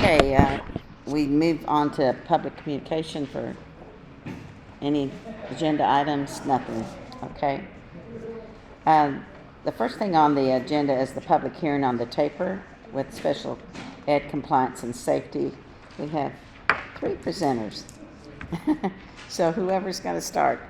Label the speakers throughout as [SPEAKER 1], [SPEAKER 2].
[SPEAKER 1] Okay, we move on to public communication for any agenda items, nothing, okay? The first thing on the agenda is the public hearing on the taper with special ed compliance and safety. We have 3 presenters. So whoever's going to start.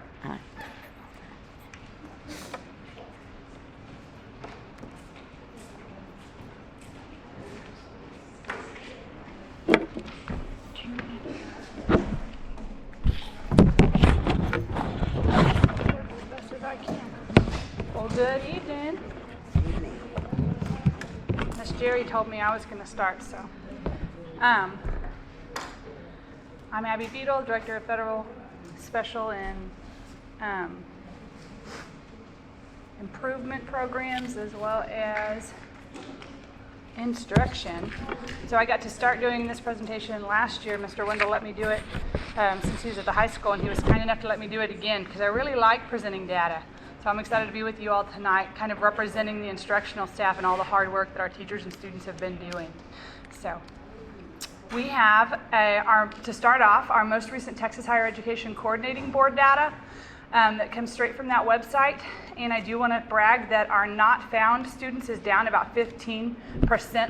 [SPEAKER 2] Good evening. Miss Jerry told me I was going to start, so. I'm Abby Beadle, Director of Federal Special and Improvement Programs, as well as Instruction. So I got to start doing this presentation last year. Mr. Wendell let me do it since he was at the high school, and he was kind enough to let me do it again because I really like presenting data. So I'm excited to be with you all tonight, kind of representing the instructional staff and all the hard work that our teachers and students have been doing. So we have, to start off, our most recent Texas Higher Education Coordinating Board data that comes straight from that website. And I do want to brag that our not found students is down about 15%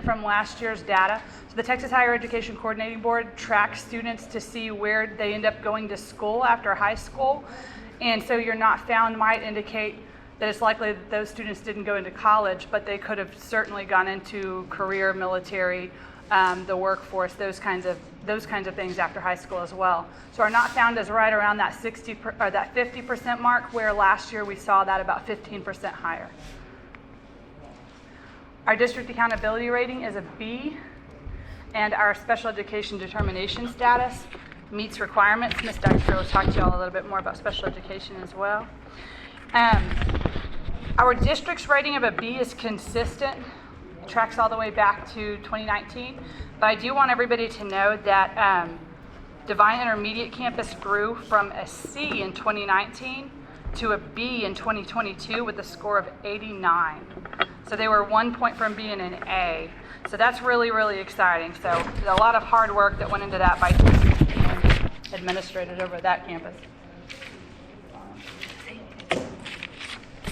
[SPEAKER 2] from last year's data. So the Texas Higher Education Coordinating Board tracks students to see where they end up going to school after high school. And so your not found might indicate that it's likely that those students didn't go into college, but they could have certainly gone into career, military, the workforce, those kinds of things after high school as well. So our not found is right around that 50% mark, where last year we saw that about 15% higher. Our district accountability rating is a B, and our special education determination status meets requirements. Ms. Dykstra will talk to you all a little bit more about special education as well. Our district's rating of a B is consistent. It tracks all the way back to 2019. But I do want everybody to know that Devine Intermediate Campus grew from a C in 2019 to a B in 2022 with a score of 89. So they were 1 point from being an A. So that's really, really exciting. So there's a lot of hard work that went into that by administrators over at that campus.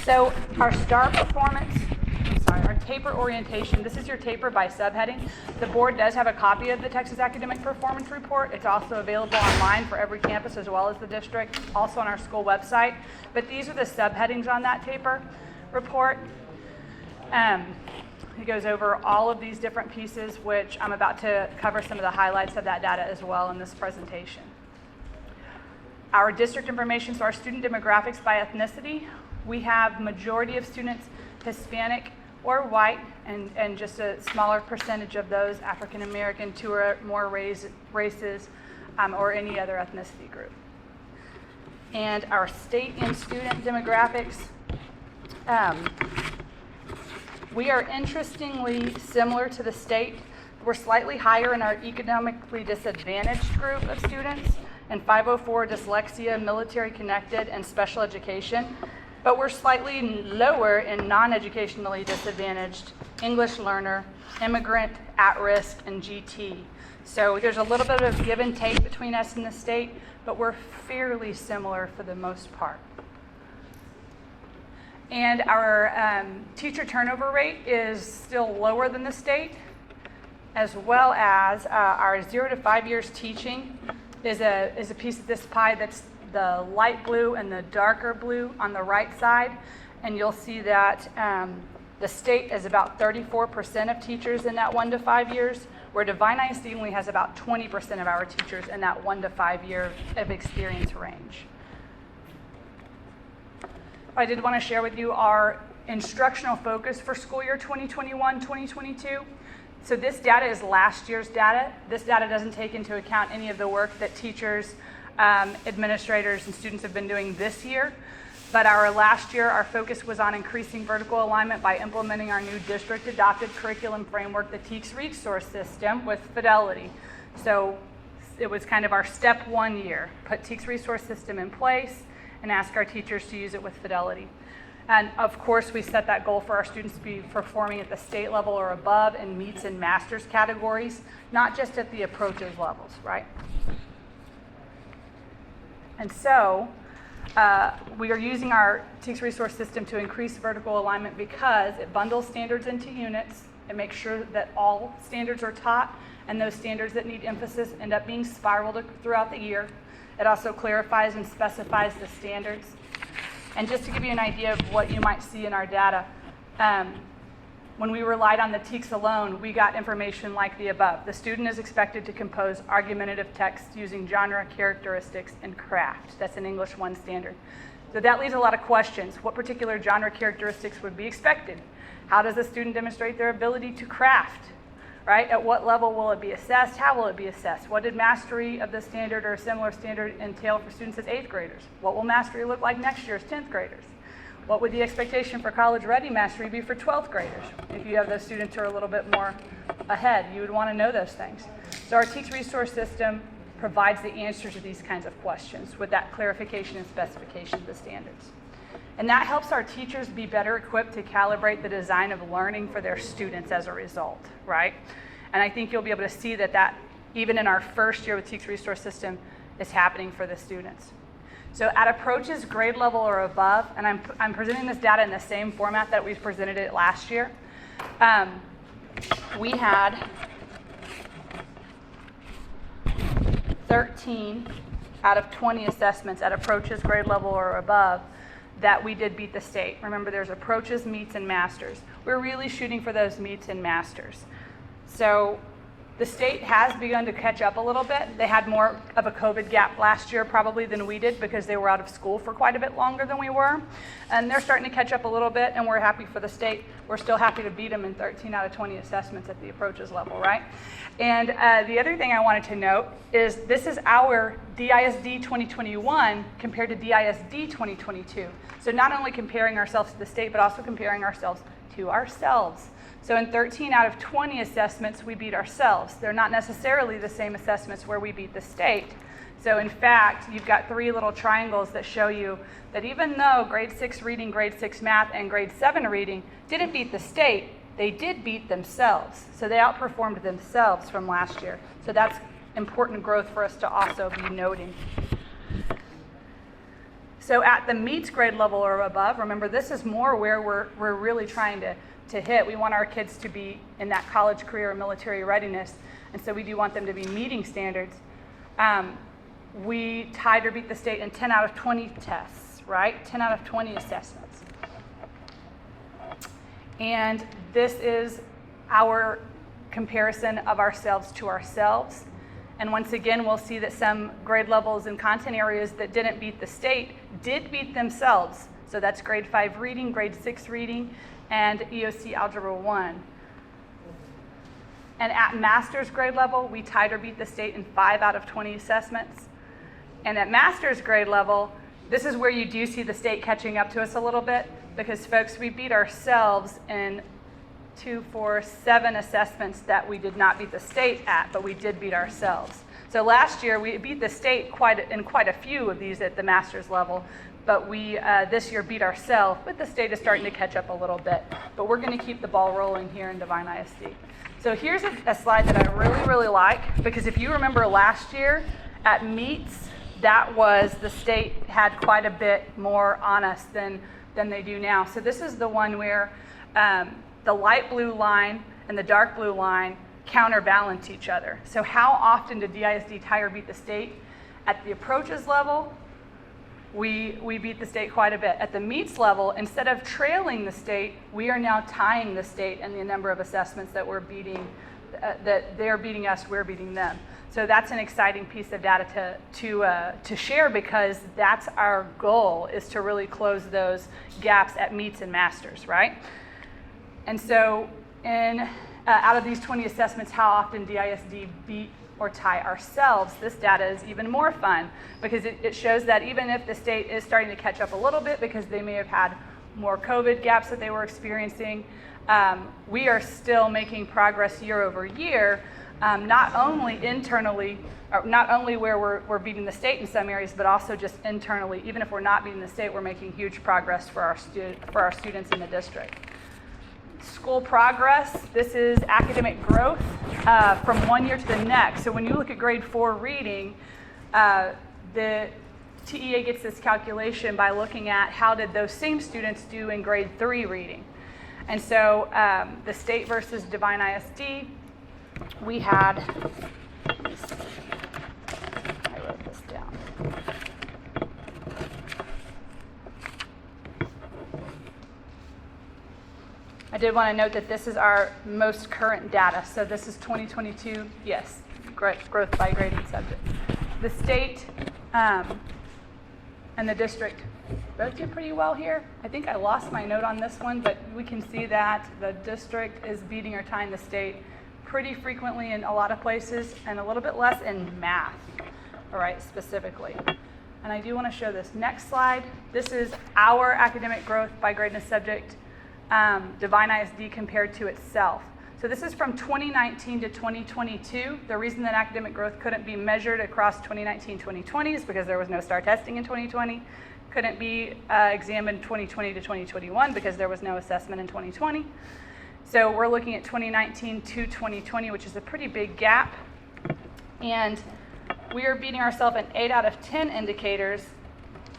[SPEAKER 2] So our STAR performance, our taper orientation, this is your taper by subheading. The board does have a copy of the Texas Academic Performance Report. It's also available online for every campus as well as the district, also on our school website. But these are the subheadings on that taper report. It goes over all of these different pieces, which I'm about to cover some of the highlights of that data as well in this presentation. Our district information, so our student demographics by ethnicity, we have majority of students Hispanic or white, and just a smaller percentage of those African American, 2 or more races, or any other ethnicity group. And our state and student demographics, we are interestingly similar to the state. We're slightly higher in our economically disadvantaged group of students, and 504 dyslexia, military connected, and special education. But we're slightly lower in non-educationally disadvantaged, English learner, immigrant, at-risk, and GT. So there's a little bit of give and take between us and the state, but we're fairly similar for the most part. And our teacher turnover rate is still lower than the state, as well as our 0 to 5 years teaching is a piece of this pie that's the light blue and the darker blue on the right side. And you'll see that the state is about 34% of teachers in that 1 to 5 years, where Devine ISD only has about 20% of our teachers in that 1 to 5 year of experience range. I did want to share with you our instructional focus for school year 2021-2022. So this data is last year's data. This data doesn't take into account any of the work that teachers, administrators, and students have been doing this year. But last year, our focus was on increasing vertical alignment by implementing our new district-adopted curriculum framework, the TEKS resource system, with Fidelity. So it was kind of our step 1 year, put TEKS resource system in place and ask our teachers to use it with Fidelity. And of course, we set that goal for our students to be performing at the state level or above in meets and masters categories, not just at the approaches levels, right? And so we are using our TEKS resource system to increase vertical alignment because it bundles standards into units. It makes sure that all standards are taught, and those standards that need emphasis end up being spiraled throughout the year. It also clarifies and specifies the standards. And just to give you an idea of what you might see in our data, when we relied on the TEKS alone, we got information like the above. The student is expected to compose argumentative text using genre characteristics and craft. That's an English 1 standard. So that leaves a lot of questions. What particular genre characteristics would be expected? How does a student demonstrate their ability to craft? Right? At what level will it be assessed? How will it be assessed? What did mastery of the standard or a similar standard entail for students as 8th graders? What will mastery look like next year as 10th graders? What would the expectation for college-ready mastery be for 12th graders? If you have those students who are a little bit more ahead, you would want to know those things. So our TEKS resource system provides the answers to these kinds of questions with that clarification and specification of the standards. And that helps our teachers be better equipped to calibrate the design of learning for their students as a result, right? And I think you'll be able to see that even in our first year with TEKS resource system is happening for the students. So at approaches grade level or above, and I'm presenting this data in the same format that we presented it last year, we had 13 out of 20 assessments at approaches grade level or above that we did beat the state. Remember, there's approaches, meets, and masters. We're really shooting for those meets and masters. So the state has begun to catch up a little bit. They had more of a COVID gap last year probably than we did because they were out of school for quite a bit longer than we were. And they're starting to catch up a little bit, and we're happy for the state. We're still happy to beat them in 13 out of 20 assessments at the approaches level, right? And the other thing I wanted to note is this is our DISD 2021 compared to DISD 2022. So not only comparing ourselves to the state, but also comparing ourselves to ourselves. So in 13 out of 20 assessments, we beat ourselves. They're not necessarily the same assessments where we beat the state. So in fact, you've got 3 little triangles that show you that even though grade 6 reading, grade 6 math, and grade 7 reading didn't beat the state, they did beat themselves. So they outperformed themselves from last year. So that's important growth for us to also be noting. So at the meets grade level or above, remember this is more where we're really trying to hit. We want our kids to be in that college, career, or military readiness, and so we do want them to be meeting standards. We tied or beat the state in 10 out of 20 tests, right? 10 out of 20 assessments. And this is our comparison of ourselves to ourselves. And once again, we'll see that some grade levels and content areas that didn't beat the state did beat themselves. So that's grade 5 reading, grade 6 reading, and EOC Algebra 1. And at master's grade level, we tied or beat the state in 5 out of 20 assessments. And at master's grade level, this is where you do see the state catching up to us a little bit, because folks, we beat ourselves in 2, 4, 7 assessments that we did not beat the state at, but we did beat ourselves. So last year we beat the state in quite a few of these at the master's level, but we this year beat ourselves, but the state is starting to catch up a little bit. But we're going to keep the ball rolling here in Devine ISD. So here's a slide that I really, really like, because if you remember last year at meets, that was the state had quite a bit more on us than they do now. So this is the one where the light blue line and the dark blue line counterbalance each other. So how often did DISD tie or beat the state? At the approaches level, we beat the state quite a bit. At the meets level, instead of trailing the state, we are now tying the state in the number of assessments that we're beating, that they're beating us, we're beating them. So that's an exciting piece of data to share, because that's our goal, is to really close those gaps at meets and masters, right? And so out of these 20 assessments, how often DISD beat or tie ourselves, this data is even more fun, because it shows that even if the state is starting to catch up a little bit because they may have had more COVID gaps that they were experiencing, we are still making progress year over year not only internally, or not only where we're beating the state in some areas, but also just internally. Even if we're not beating the state, we're making huge progress for our students in the district. School progress, this is academic growth from one year to the next. So when you look at grade 4 reading, the TEA gets this calculation by looking at how did those same students do in grade 3 reading. And so the state versus Devine ISD, we had, let me see, I wrote this down. I did want to note that this is our most current data. So this is 2022, yes, growth by grading subject. The state and the district both did pretty well here. I think I lost my note on this one, but we can see that the district is beating or tying the state pretty frequently in a lot of places, and a little bit less in math, all right, specifically. And I do want to show this next slide. This is our academic growth by grade and subject, Devine ISD compared to itself. So this is from 2019 to 2022. The reason that academic growth couldn't be measured across 2019-2020 is because there was no STAR testing in 2020. Couldn't be examined 2020 to 2021 because there was no assessment in 2020. So we're looking at 2019 to 2020, which is a pretty big gap. And we are beating ourselves in 8 out of 10 indicators,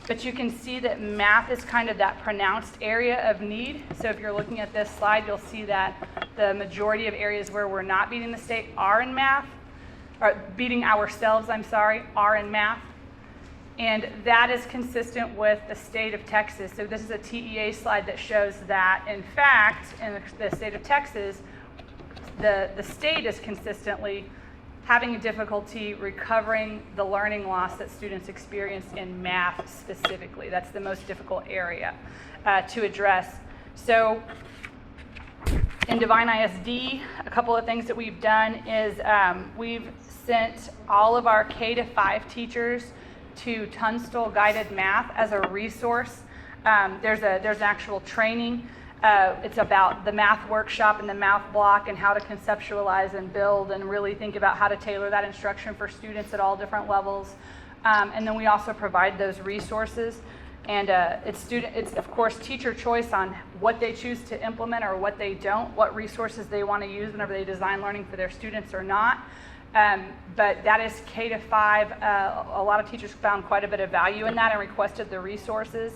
[SPEAKER 2] but you can see that math is kind of that pronounced area of need. So if you're looking at this slide, you'll see that the majority of areas where we're not beating the state are in math, or beating ourselves, are in math. And that is consistent with the state of Texas. So this is a TEA slide that shows that, in fact, in the state of Texas, the state is consistently having difficulty recovering the learning loss that students experience in math specifically. That's the most difficult area to address. So in Devine ISD, a couple of things that we've done is we've sent all of our K-5 teachers to Tunstall Guided Math as a resource. There's an actual training. It's about the math workshop and the math block and how to conceptualize and build and really think about how to tailor that instruction for students at all different levels. And then we also provide those resources. And it's of course teacher choice on what they choose to implement or what they don't, what resources they want to use whenever they design learning for their students or not. But that is K-5. A lot of teachers found quite a bit of value in that and requested the resources.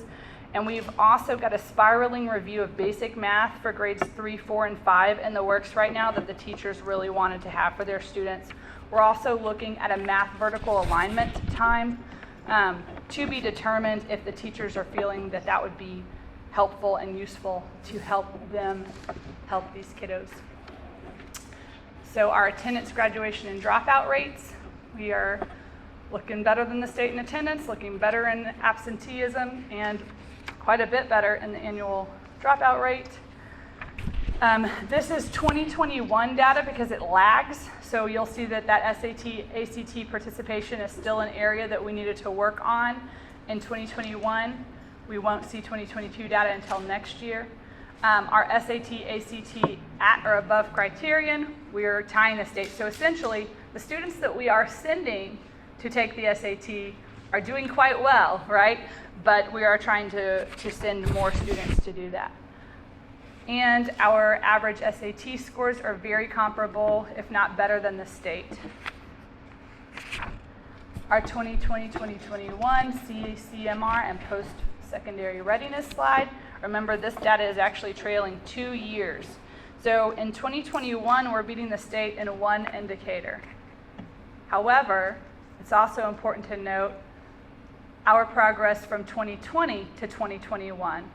[SPEAKER 2] And we've also got a spiraling review of basic math for grades 3, 4, and 5 in the works right now that the teachers really wanted to have for their students. We're also looking at a math vertical alignment time to be determined if the teachers are feeling that that would be helpful and useful to help them help these kiddos. So our attendance, graduation, and dropout rates, we are looking better than the state in attendance, looking better in absenteeism, and quite a bit better in the annual dropout rate. This is 2021 data because it lags. So you'll see that SAT, ACT participation is still an area that we needed to work on in 2021. We won't see 2022 data until next year. Our SAT, ACT at or above criterion, we are tying the state. So essentially, the students that we are sending to take the SAT are doing quite well, right? But we are trying to send more students to do that. And our average SAT scores are very comparable, if not better than the state. Our 2020-2021 CMR and post-secondary readiness slide. Remember, this data is actually trailing 2 years. So in 2021, we're beating the state in one indicator. However, it's also important to note our progress from 2020 to 2021.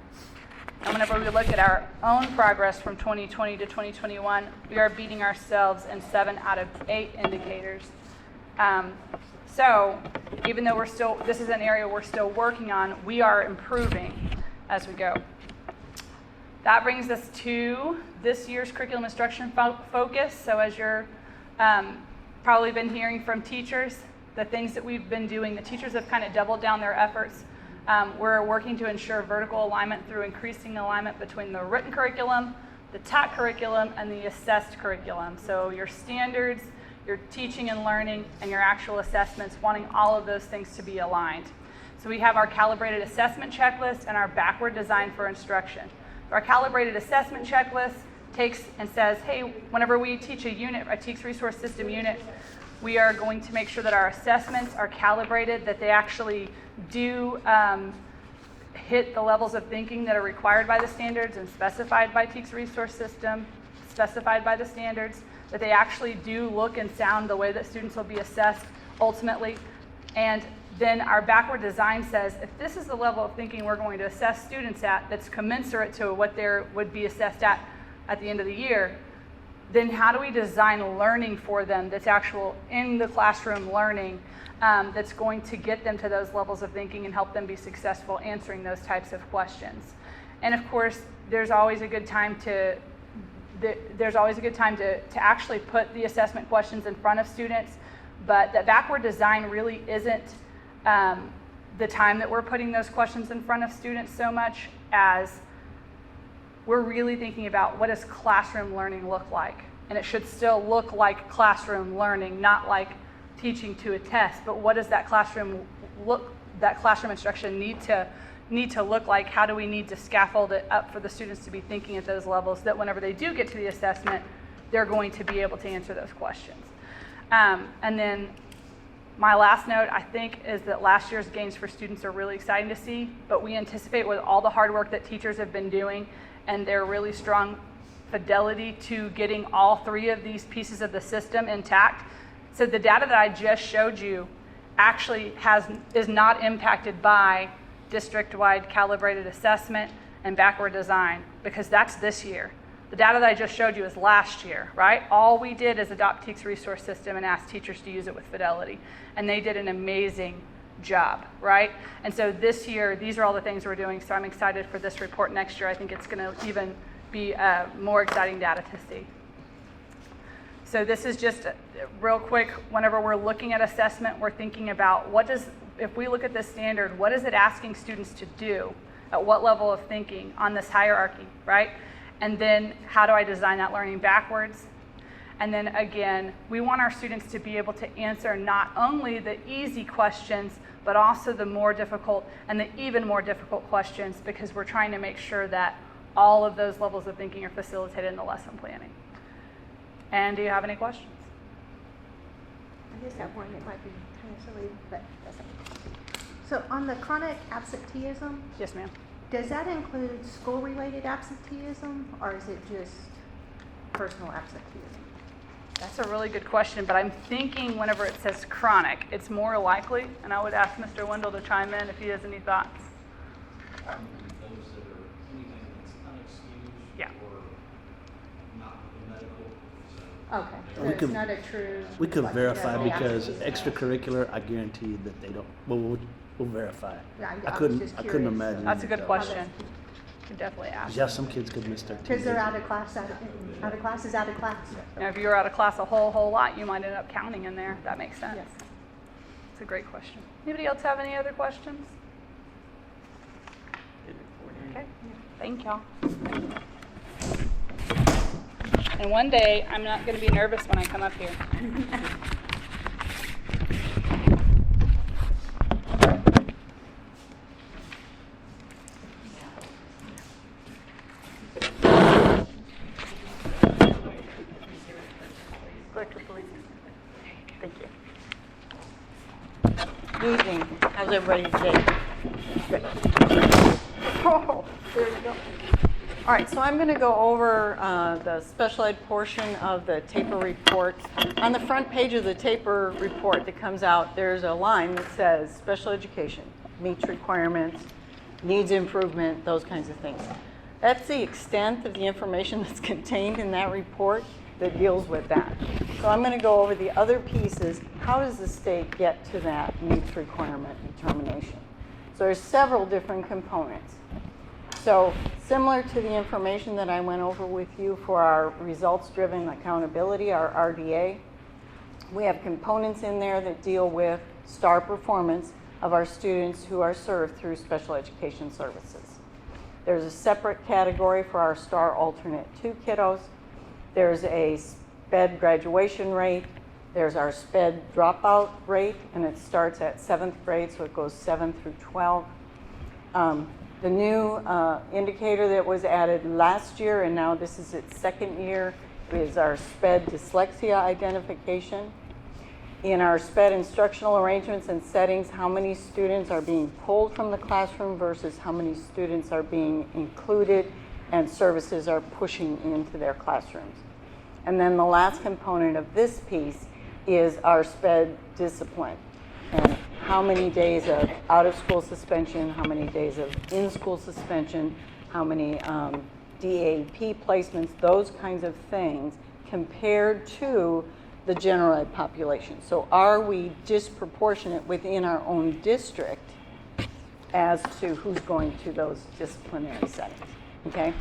[SPEAKER 2] And whenever we look at our own progress from 2020 to 2021, we are beating ourselves in 7 out of 8 indicators. So even though this is an area we're still working on, we are improving as we go. That brings us to this year's curriculum instruction focus. So as you're probably been hearing from teachers, the things that we've been doing, the teachers have kind of doubled down their efforts. We're working to ensure vertical alignment through increasing alignment between the written curriculum, the taught curriculum, and the assessed curriculum. So your standards, your teaching and learning, and your actual assessments, wanting all of those things to be aligned. So we have our calibrated assessment checklist and our backward design for instruction. Our calibrated assessment checklist takes and says, hey, whenever we teach a unit, a TEKS resource system unit, we are going to make sure that our assessments are calibrated, that they actually do hit the levels of thinking that are required by the standards and specified by TEKS resource system, specified by the standards, that they actually do look and sound the way that students will be assessed ultimately. And then our backward design says, if this is the level of thinking we're going to assess students at that's commensurate to what they would be assessed at the end of the year, then how do we design learning for them that's actual in the classroom learning that's going to get them to those levels of thinking and help them be successful answering those types of questions. And of course, there's always a good time to actually put the assessment questions in front of students, but that backward design really isn't the time that we're putting those questions in front of students so much as we're really thinking about what does classroom learning look like. And it should still look like classroom learning, not like teaching to a test, but what does that classroom instruction need to look like? How do we need to scaffold it up for the students to be thinking at those levels that whenever they do get to the assessment, they're going to be able to answer those questions. And then my last note, I think, is that last year's gains for students are really exciting to see, but we anticipate with all the hard work that teachers have been doing and their really strong fidelity to getting all three of these pieces of the system intact. So the data that I just showed you actually is not impacted by district-wide calibrated assessment and backward design, because that's this year. The data that I just showed you is last year, right? All we did is adopt TEKS resource system and ask teachers to use it with fidelity, and they did an amazing job, right? And so this year, these are all the things we're doing, so I'm excited for this report next year. I think it's gonna even be more exciting data to see. So this is just real quick, whenever we're looking at assessment, we're thinking about if we look at this standard, what is it asking students to do? At what level of thinking on this hierarchy, right? And then how do I design that learning backwards? And then again, we want our students to be able to answer not only the easy questions, but also the more difficult and the even more difficult questions, because we're trying to make sure that all of those levels of thinking are facilitated in the lesson planning. And do you have any questions?
[SPEAKER 3] I just have one that might be kind of silly, but that's okay. So on the chronic absenteeism,
[SPEAKER 2] Yes, ma'am.
[SPEAKER 3] does that include school-related absenteeism, or is it just personal absenteeism?
[SPEAKER 2] That's a really good question, but I'm thinking whenever it says chronic, it's more likely, and I would ask Mr. Wendell to chime in if he has any thoughts.
[SPEAKER 4] Those that are anything that's unexcused
[SPEAKER 2] Yeah.
[SPEAKER 4] or not medical.
[SPEAKER 3] Okay, so
[SPEAKER 5] We
[SPEAKER 3] it's
[SPEAKER 5] could-
[SPEAKER 3] not a true.
[SPEAKER 5] We could
[SPEAKER 3] like,
[SPEAKER 5] verify
[SPEAKER 3] no
[SPEAKER 5] because
[SPEAKER 3] absenteeism.
[SPEAKER 5] extracurricular, I guarantee that they don't, we'll verify.
[SPEAKER 3] Yeah,
[SPEAKER 5] I
[SPEAKER 3] was
[SPEAKER 5] couldn't
[SPEAKER 3] just
[SPEAKER 5] imagine.
[SPEAKER 3] curious.
[SPEAKER 2] That's a good
[SPEAKER 5] that.
[SPEAKER 2] question. Could definitely ask.
[SPEAKER 5] Yeah, some kids could miss their
[SPEAKER 3] Because they're out of class, out of class is out of class.
[SPEAKER 2] Now, if you were out of class a whole lot, you might end up counting in there. That makes sense.
[SPEAKER 3] Yes.
[SPEAKER 2] It's a great question. Anybody else have any other questions? Okay, thank y'all. And one day, I'm not going to be nervous when I come up here. Director of Police. Thank you.
[SPEAKER 6] Good evening. How's everybody today? Good. Oh, there you go. All right, so I'm going to go over the special ed portion of the TAPER report. On the front page of the TAPER report that comes out, there's a line that says special education, meets requirements, needs improvement, those kinds of things. That's the extent of the information that's contained in that report that deals with that. So I'm going to go over the other pieces. How does the state get to that needs requirement determination? So there's several different components. So similar to the information that I went over with you for our results-driven accountability, our RDA, we have components in there that deal with STAR performance of our students who are served through special education services. There's a separate category for our STAR alternate 2 kiddos. There's a SPED graduation rate, There's our SPED dropout rate, and it starts at 7th grade, so it goes 7 through 12. The new indicator that was added last year, and now this is its second year, is our SPED dyslexia identification. In our SPED instructional arrangements and settings, how many students are being pulled from the classroom versus how many students are being included and services are pushing into their classrooms. And then the last component of this piece is our SPED discipline. And how many days of out-of-school suspension, how many days of in-school suspension, how many DAP placements, those kinds of things compared to the general ed population. So are we disproportionate within our own district as to who's going to those disciplinary settings, okay?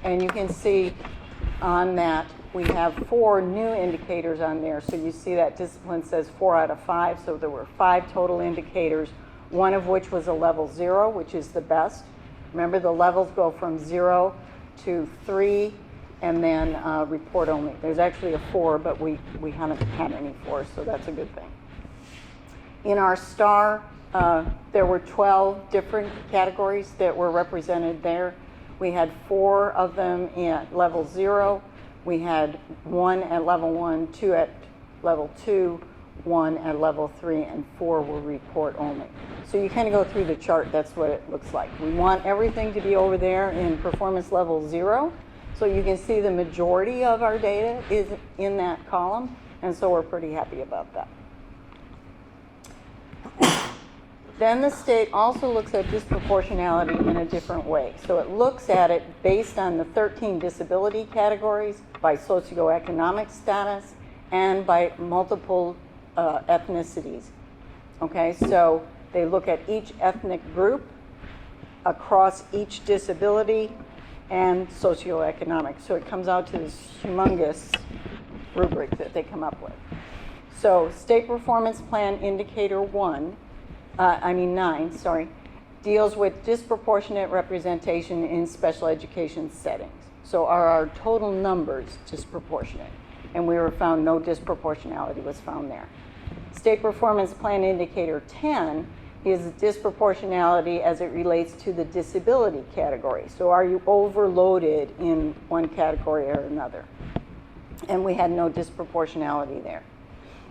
[SPEAKER 6] And you can see on that, we have 4 new indicators on there. So you see that discipline says 4 out of 5. So there were 5 total indicators, one of which was a level 0, which is the best. Remember, the levels go from 0 to 3, and then report only. There's actually a 4, but we haven't had any 4, so that's a good thing. In our STAR, there were 12 different categories that were represented there. We had 4 of them at level 0. We had 1 at level 1, 2 at level 2, 1 at level 3, and 4 were report only. So you kind of go through the chart, that's what it looks like. We want everything to be over there in performance level 0. So you can see the majority of our data is in that column, and so we're pretty happy about that. Then the state also looks at disproportionality in a different way. So it looks at it based on the 13 disability categories, by socioeconomic status, and by multiple ethnicities. Okay, so they look at each ethnic group across each disability and socioeconomic. So it comes out to this humongous rubric that they come up with. So State Performance Plan Indicator 9, deals with disproportionate representation in special education settings. So are our total numbers disproportionate? And we were found no disproportionality was found there. State Performance Plan Indicator 10 is disproportionality as it relates to the disability category. So are you overloaded in one category or another? And we had no disproportionality there.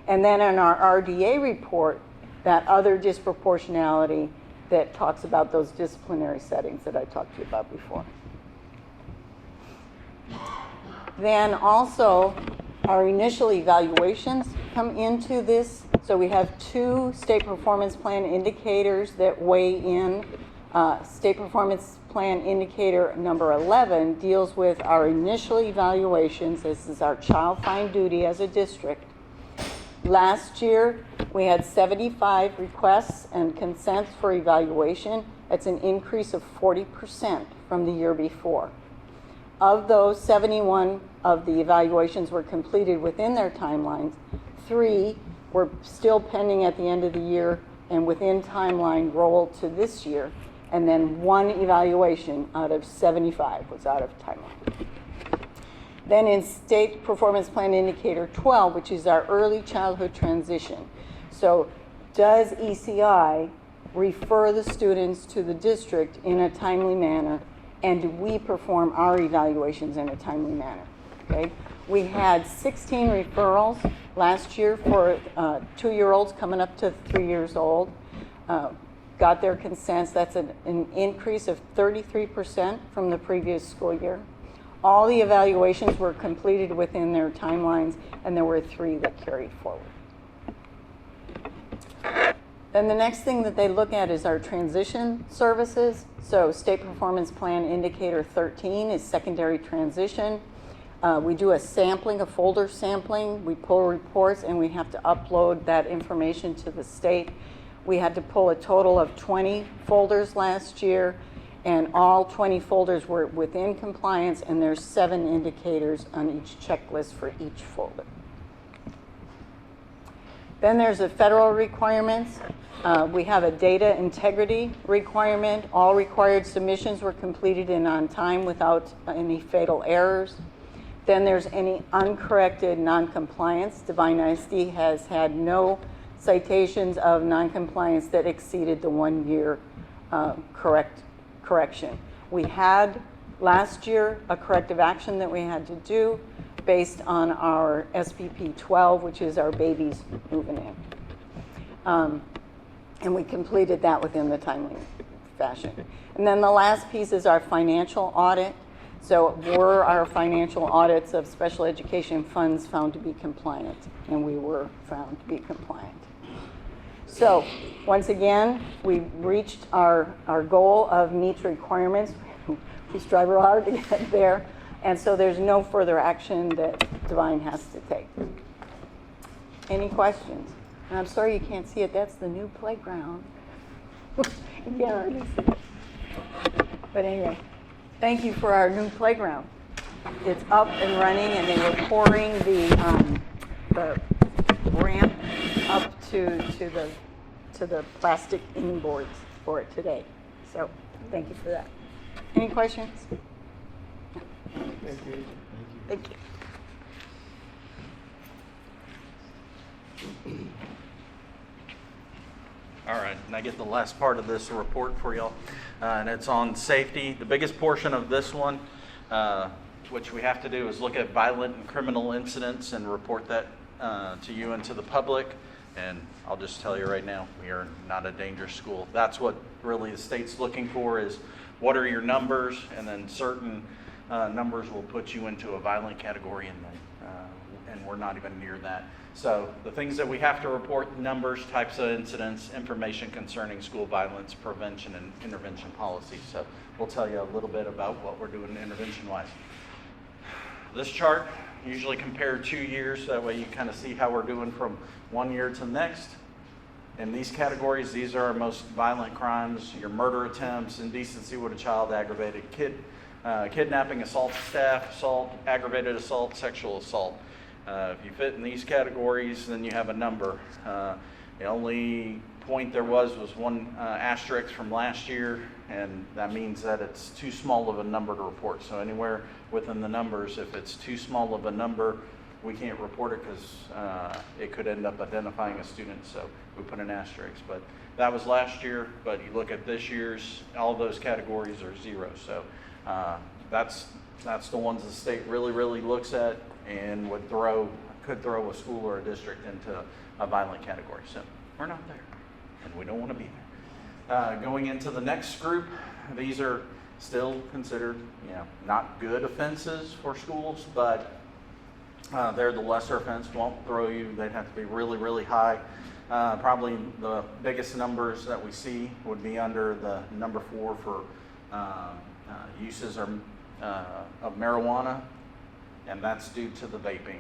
[SPEAKER 6] And then in our RDA report, that other disproportionality that talks about those disciplinary settings that I talked to you about before. Then also, our initial evaluations come into this. So we have 2 state performance plan indicators that weigh in. State performance plan indicator number 11 deals with our initial evaluations. This is our child find duty as a district. Last year, we had 75 requests and consents for evaluation. That's an increase of 40% from the year before. Of those, 71 of the evaluations were completed within their timelines. 3 were still pending at the end of the year and within timeline rolled to this year. And then 1 evaluation out of 75 was out of timeline. Then in State Performance Plan Indicator 12, which is our early childhood transition. So does ECI refer the students to the district in a timely manner, and do we perform our evaluations in a timely manner? Okay. We had 16 referrals last year for 2-year-olds coming up to 3 years old. Got their consents. That's an increase of 33% from the previous school year. All the evaluations were completed within their timelines, and there were 3 that carried forward. Then the next thing that they look at is our transition services. So State Performance Plan Indicator 13 is secondary transition. We do a sampling, a folder sampling. We pull reports, and we have to upload that information to the state. We had to pull a total of 20 folders last year, and all 20 folders were within compliance, and there's 7 indicators on each checklist for each folder. Then there's the federal requirements. We have a data integrity requirement. All required submissions were completed and on time without any fatal errors. Then there's any uncorrected noncompliance. Devine ISD has had no citations of noncompliance that exceeded the 1 year correction. We had last year a corrective action that we had to do based on our SPP 12, which is our babies moving in. And we completed that within the timely fashion. And then the last piece is our financial audit. So were our financial audits of special education funds found to be compliant? And we were found to be compliant. So once again, we reached our goal of meets requirements. We strive real hard to get there. And so there's no further action that Devine has to take. Any questions? And I'm sorry you can't see it. That's the new playground. You can't hardly see it. But anyway, thank you for our new playground. It's up and running, and they were pouring the ramp up to the plastic inboards for it today. So thank you for that. Any questions?
[SPEAKER 5] Thank you.
[SPEAKER 6] Thank you.
[SPEAKER 7] All right, and I get the last part of this report for y'all, and it's on safety. The biggest portion of this one, which we have to do, is look at violent and criminal incidents and report that to you and to the public. And I'll just tell you right now, we are not a dangerous school. That's what really the state's looking for, is what are your numbers, and then certain numbers will put you into a violent category, and we're not even near that. So the things that we have to report: numbers, types of incidents, information concerning school violence, prevention, and intervention policies. So we'll tell you a little bit about what we're doing intervention-wise. This chart usually compared 2 years, that way you kind of see how we're doing from 1 year to the next. In these categories, these are our most violent crimes: your murder attempts, indecency with a child, aggravated kidnapping, assault of staff, assault, aggravated assault, sexual assault. If you fit in these categories, then you have a number. The only point there was one asterisk from last year, and that means that it's too small of a number to report. So anywhere within the numbers, if it's too small of a number, we can't report it because it could end up identifying a student. So we put an asterisk. But that was last year. But you look at this year's, all of those categories are zero. So that's the ones the state really looks at and could throw a school or a district into a violent category. So we're not there, and we don't want to be there. Going into the next group, these are still considered, not good offenses for schools, but they're the lesser offense. Won't throw you. They'd have to be really high. Probably the biggest numbers that we see would be under the number 4 for uses of marijuana, and that's due to the vaping.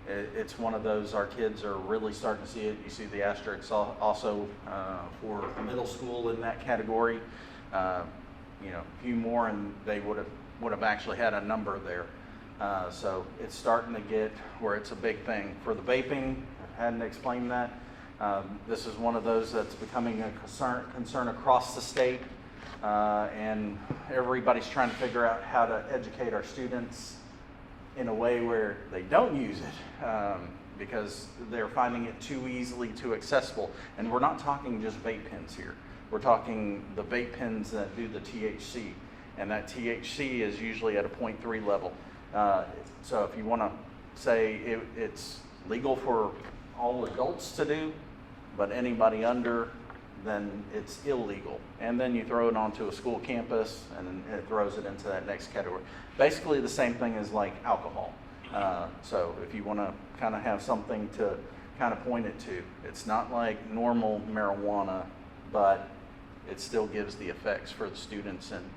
[SPEAKER 7] It's one of those, our kids are really starting to see it. You see the asterisks also for middle school in that category. A few more, and they would have actually had a number there. So it's starting to get where it's a big thing. For the vaping, I hadn't explained that. This is one of those that's becoming a concern across the state. And everybody's trying to figure out how to educate our students in a way where they don't use it, because they're finding it too accessible. And we're not talking just vape pens here. We're talking the vape pens that do the THC, and that THC is usually at a 0.3 level. So if you want to say it's legal for all adults to do, but anybody under, then it's illegal. And then you throw it onto a school campus, and it throws it into that next category. Basically the same thing as like alcohol. So if you want to kind of have something to kind of point it to, it's not like normal marijuana, but it still gives the effects for the students. And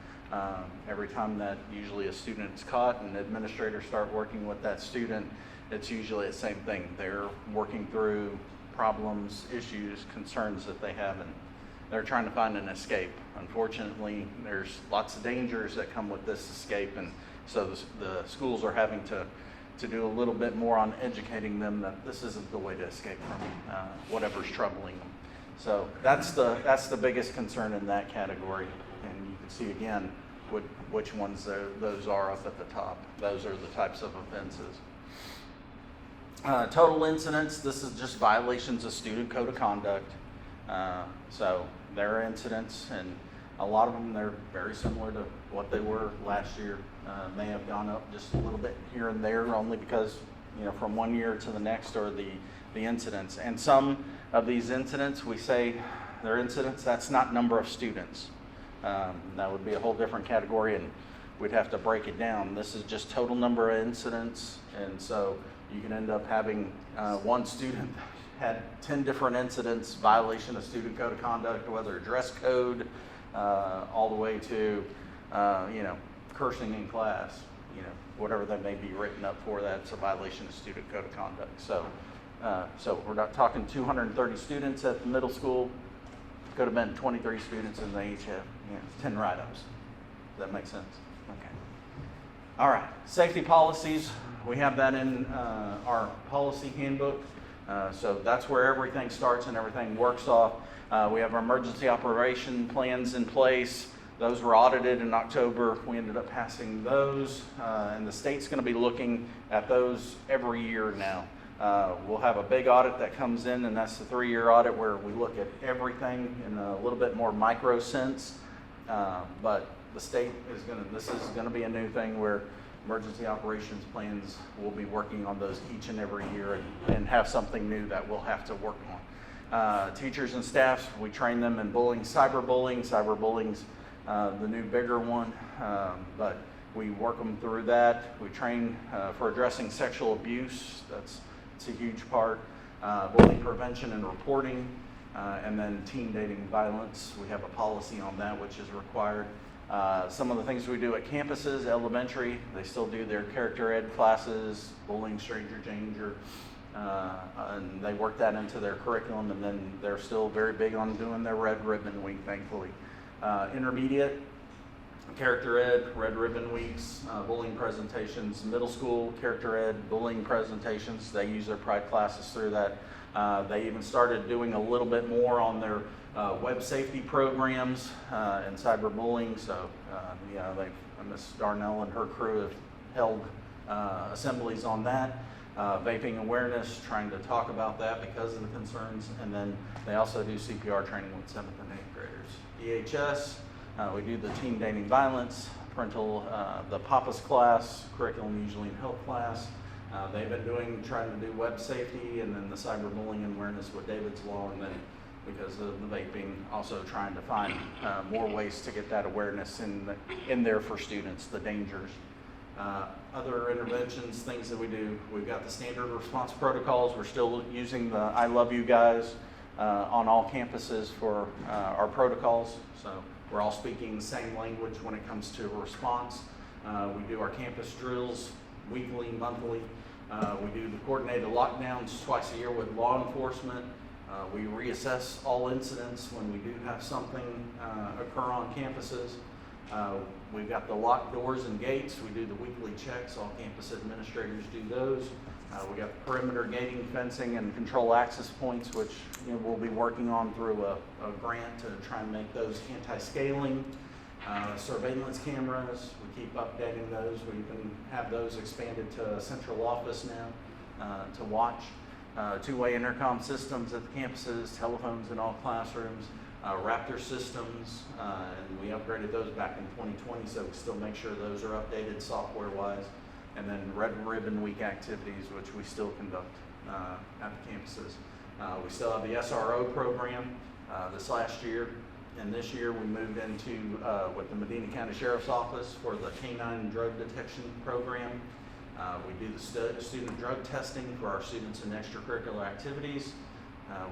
[SPEAKER 7] every time that usually a student's caught and administrators start working with that student, it's usually the same thing. They're working through problems, issues, concerns that they have, and they're trying to find an escape. Unfortunately, there's lots of dangers that come with this escape, and so the schools are having to do a little bit more on educating them that this isn't the way to escape from whatever's troubling them. So that's the biggest concern in that category. And you can see again, which ones those are up at the top. Those are the types of offenses. Total incidents, this is just violations of student code of conduct. So there are incidents, and a lot of them, they're very similar to what they were last year. May have gone up just a little bit here and there, only because, from one year to the next, or the incidents. And some of these incidents, we say they're incidents, that's not number of students. That would be a whole different category, and we'd have to break it down. This is just total number of incidents, and so you can end up having one student had 10 different incidents, violation of student code of conduct, whether dress code, all the way to, cursing in class, whatever that may be written up for, that's a violation of student code of conduct. So we're not talking 230 students at the middle school. Could have been 23 students, and they each have 10 write-ups. Does that make sense? Okay. All right. Safety policies. We have that in our policy handbook. So that's where everything starts and everything works off. We have our emergency operation plans in place. Those were audited in October. We ended up passing those, and the state's going to be looking at those every year now. We'll have a big audit that comes in, and that's the 3-year audit where we look at everything in a little bit more micro sense. But the state this is going to be a new thing where emergency operations plans, we'll be working on those each and every year and have something new that we'll have to work on. Teachers and staffs, we train them in bullying, cyberbullying. Cyberbullying's the new bigger one, but we work them through that. We train for addressing sexual abuse. That's a huge part. Bullying prevention and reporting, and then teen dating violence. We have a policy on that, which is required. Some of the things we do at campuses, elementary, they still do their character ed classes, bullying, stranger danger, and they work that into their curriculum, and then they're still very big on doing their Red Ribbon Week, thankfully. Intermediate, character ed, Red Ribbon Weeks, bullying presentations. Middle school, character ed, bullying presentations. They use their pride classes through that. They even started doing a little bit more on their web safety programs and cyberbullying. So, Miss Darnell and her crew have held assemblies on that. Vaping awareness, trying to talk about that because of the concerns. And then they also do CPR training with 7th and 8th graders. EHS, we do the teen dating violence, parental, the PAPA's class, curriculum usually in health class. They've been trying to do web safety, and then the cyberbullying and awareness with David's Law, and then because of the vaping, also trying to find more ways to get that awareness in there for students, the dangers. Other interventions, things that we do, we've got the standard response protocols. We're still using the I Love You Guys on all campuses for our protocols. So we're all speaking the same language when it comes to response. We do our campus drills weekly, monthly. We do the coordinated lockdowns twice a year with law enforcement. We reassess all incidents when we do have something occur on campuses. We've got the locked doors and gates. We do the weekly checks. All campus administrators do those. We got perimeter gating, fencing, and control access points, which we'll be working on through a grant to try and make those anti-scaling. Surveillance cameras, we keep updating those. We even have those expanded to a central office now to watch. Two-way intercom systems at the campuses, telephones in all classrooms, Raptor systems, and we upgraded those back in 2020, so we still make sure those are updated software-wise. And then Red Ribbon Week activities, which we still conduct at the campuses. We still have the SRO program this last year. And this year we moved into with the Medina County Sheriff's Office for the Canine Drug Detection Program. We do the student drug testing for our students in extracurricular activities.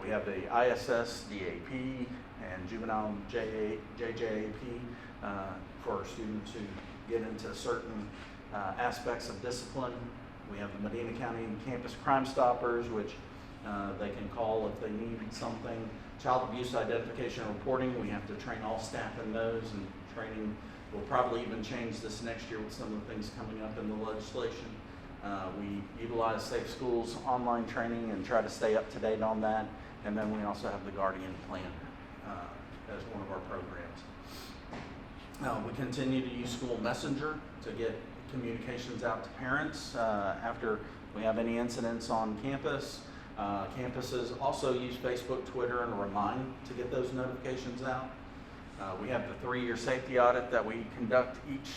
[SPEAKER 7] We have the ISS, DAP, and juvenile JJAP for our students who get into certain aspects of discipline. We have the Medina County Campus Crime Stoppers, which they can call if they need something. Child abuse identification and reporting, we have to train all staff in those, and training will probably even change this next year with some of the things coming up in the legislation. We utilize Safe Schools online training and try to stay up to date on that. And then we also have the Guardian Plan as one of our programs. We continue to use school messenger to get communications out to parents after we have any incidents on campus. Campuses also use Facebook, Twitter, and Remind to get those notifications out. We have the 3-year safety audit that we conduct each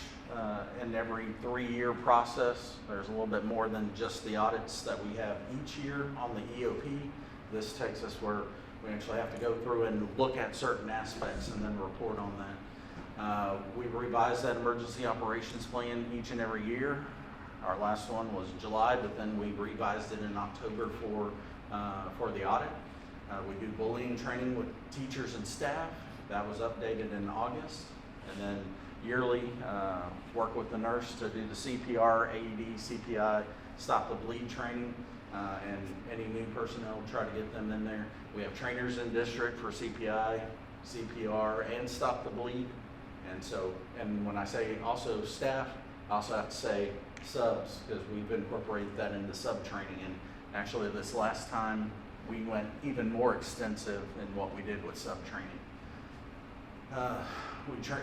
[SPEAKER 7] and every 3-year process. There's a little bit more than just the audits that we have each year on the EOP. This takes us where we actually have to go through and look at certain aspects and then report on that. We revise that emergency operations plan each and every year. Our last one was July, but then we revised it in October for the audit. We do bullying training with teachers and staff. That was updated in August. And then yearly, work with the nurse to do the CPR, AED, CPI, stop the bleed training, and any new personnel, try to get them in there. We have trainers in district for CPI, CPR, and stop the bleed. And when I say also staff, I also have to say subs, because we've incorporated that into sub training. And actually this last time, we went even more extensive in what we did with sub training.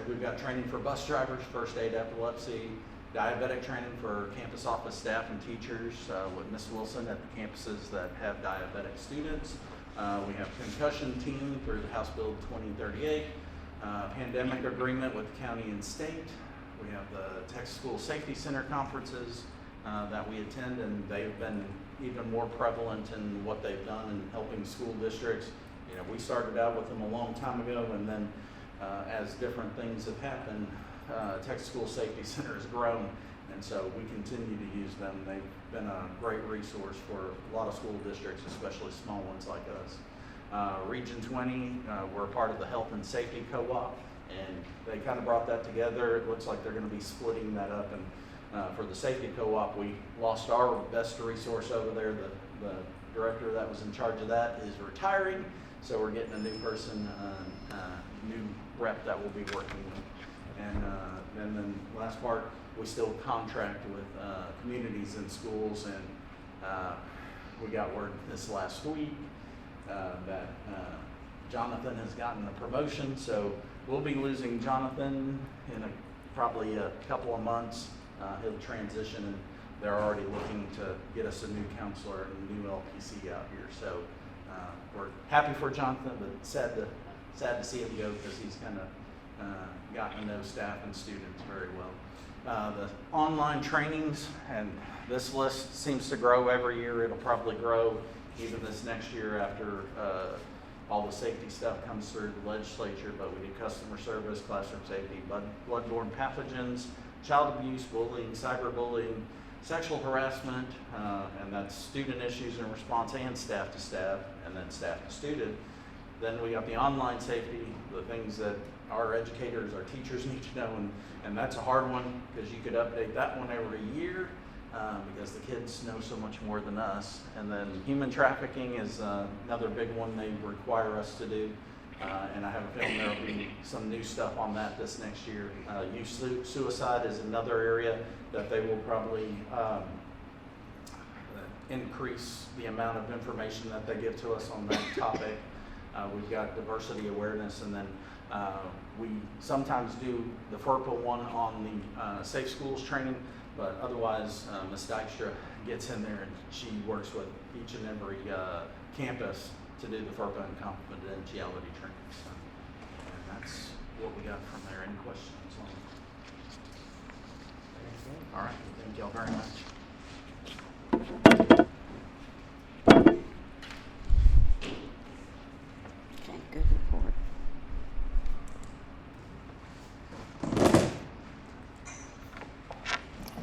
[SPEAKER 7] We've got training for bus drivers, first aid epilepsy, diabetic training for campus office staff and teachers with Ms. Wilson at the campuses that have diabetic students. We have concussion team through the House Bill 2038, pandemic agreement with the county and state. We have the Texas School Safety Center conferences that we attend, and they've been even more prevalent in what they've done in helping school districts. You know, we started out with them a long time ago, and then as different things have happened, Texas School Safety Center has grown, and so we continue to use them. They've been a great resource for a lot of school districts, especially small ones like us. Region 20, we're a part of the Health and Safety Co-op, and they kind of brought that together. It looks like they're going to be splitting that up, and for the Safety Co-op, we lost our best resource over there. The director that was in charge of that is retiring, so we're getting a new person, new rep that we'll be working with. And then last part, we still contract with communities and schools, and we got word this last week that Jonathan has gotten a promotion, so we'll be losing Jonathan in probably a couple of months. He'll transition, and they're already looking to get us a new counselor and a new LPC out here. So we're happy for Jonathan, but sad to see him go, because he's kind of gotten to know staff and students very well. The online trainings, and this list seems to grow every year. It'll probably grow even this next year after all the safety stuff comes through the legislature, but we do customer service, classroom safety, bloodborne pathogens, child abuse, bullying, cyberbullying, sexual harassment, and that's student issues and response, and staff to staff, and then staff to student. Then we got the online safety, the things that our educators, our teachers need to know, and that's a hard one, because you could update that one every year, because the kids know so much more than us. And then human trafficking is another big one they require us to do, and I have a feeling there'll be some new stuff on that this next year. Youth suicide is another area that they will probably increase the amount of information that they give to us on that topic. We've got diversity awareness, and then we sometimes do the FERPA one on the Safe Schools training, but otherwise Ms. Dykstra gets in there and she works with each and every campus to do the FERPA and confidentiality training. So, and that's what we got from there. Any questions? All right, thank y'all very much.
[SPEAKER 1] Okay, good report.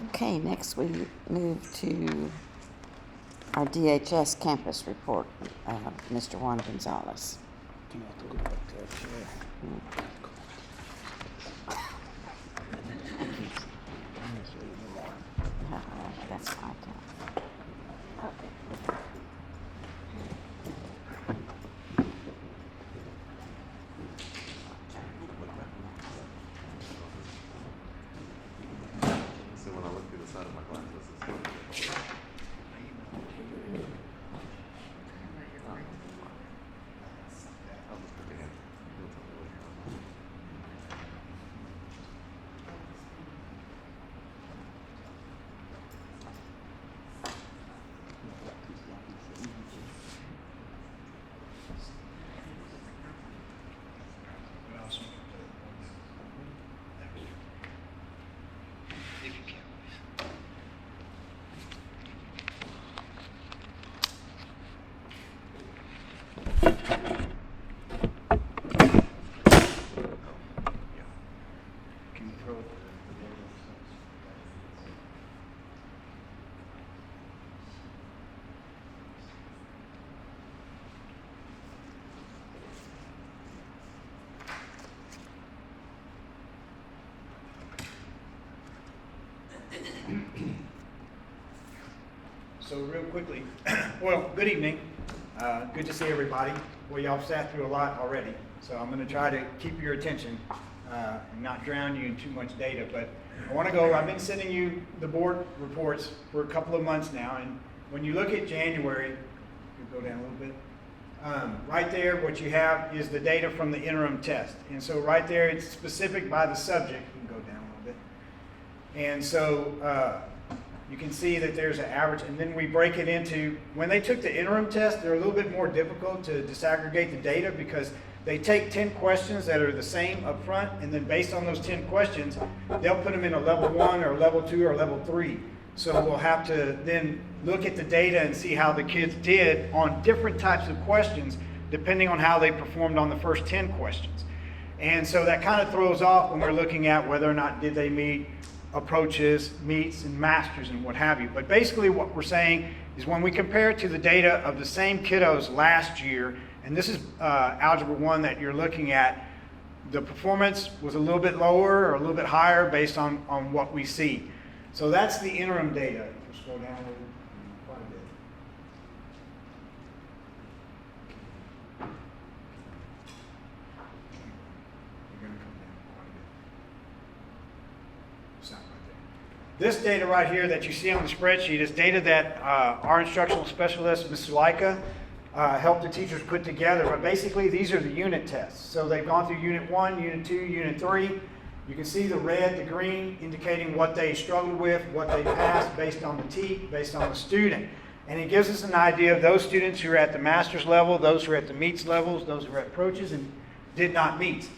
[SPEAKER 1] Okay, next we move to our DHS campus report, Mr. Juan Gonzalez.
[SPEAKER 5] Do you have to go back to that chair?
[SPEAKER 1] That's fine.
[SPEAKER 8] So when I look through the side of my glasses, it's I'll just put your hand. You'll tell me what you're on.
[SPEAKER 9] So real quickly, well, good evening. Good to see everybody. Well, y'all sat through a lot already, so I'm going to try to keep your attention and not drown you in too much data. But I want to go, I've been sending you the board reports for a couple of months now, and when you look at January, you go down a little bit, right there what you have is the data from the interim test. And so right there it's specific by the subject. You can go down a little bit. And so you can see that there's an average, and then we break it into, when they took the interim test, they're a little bit more difficult to disaggregate the data because they take 10 questions that are the same up front, and then based on those 10 questions, they'll put them in a level 1 or level 2 or level 3. So we'll have to then look at the data and see how the kids did on different types of questions, depending on how they performed on the first 10 questions. And so that kind of throws off when we're looking at whether or not did they meet approaches, meets, and masters, and what have you. But basically what we're saying is when we compare it to the data of the same kiddos last year, and this is Algebra 1 that you're looking at, the performance was a little bit lower or a little bit higher based on what we see. So that's the interim data. We'll scroll down a little, quite a bit. You're going to come down quite a bit. Stop right there. This data right here that you see on the spreadsheet is data that our instructional specialist, Ms. Suleika, helped the teachers put together. But basically, these are the unit tests. So they've gone through Unit 1, Unit 2, Unit 3. You can see the red, the green, indicating what they struggled with, what they passed based on the TEAC, based on the student. And it gives us an idea of those students who are at the master's level, those who are at the meets levels, those who are at approaches and did not meet.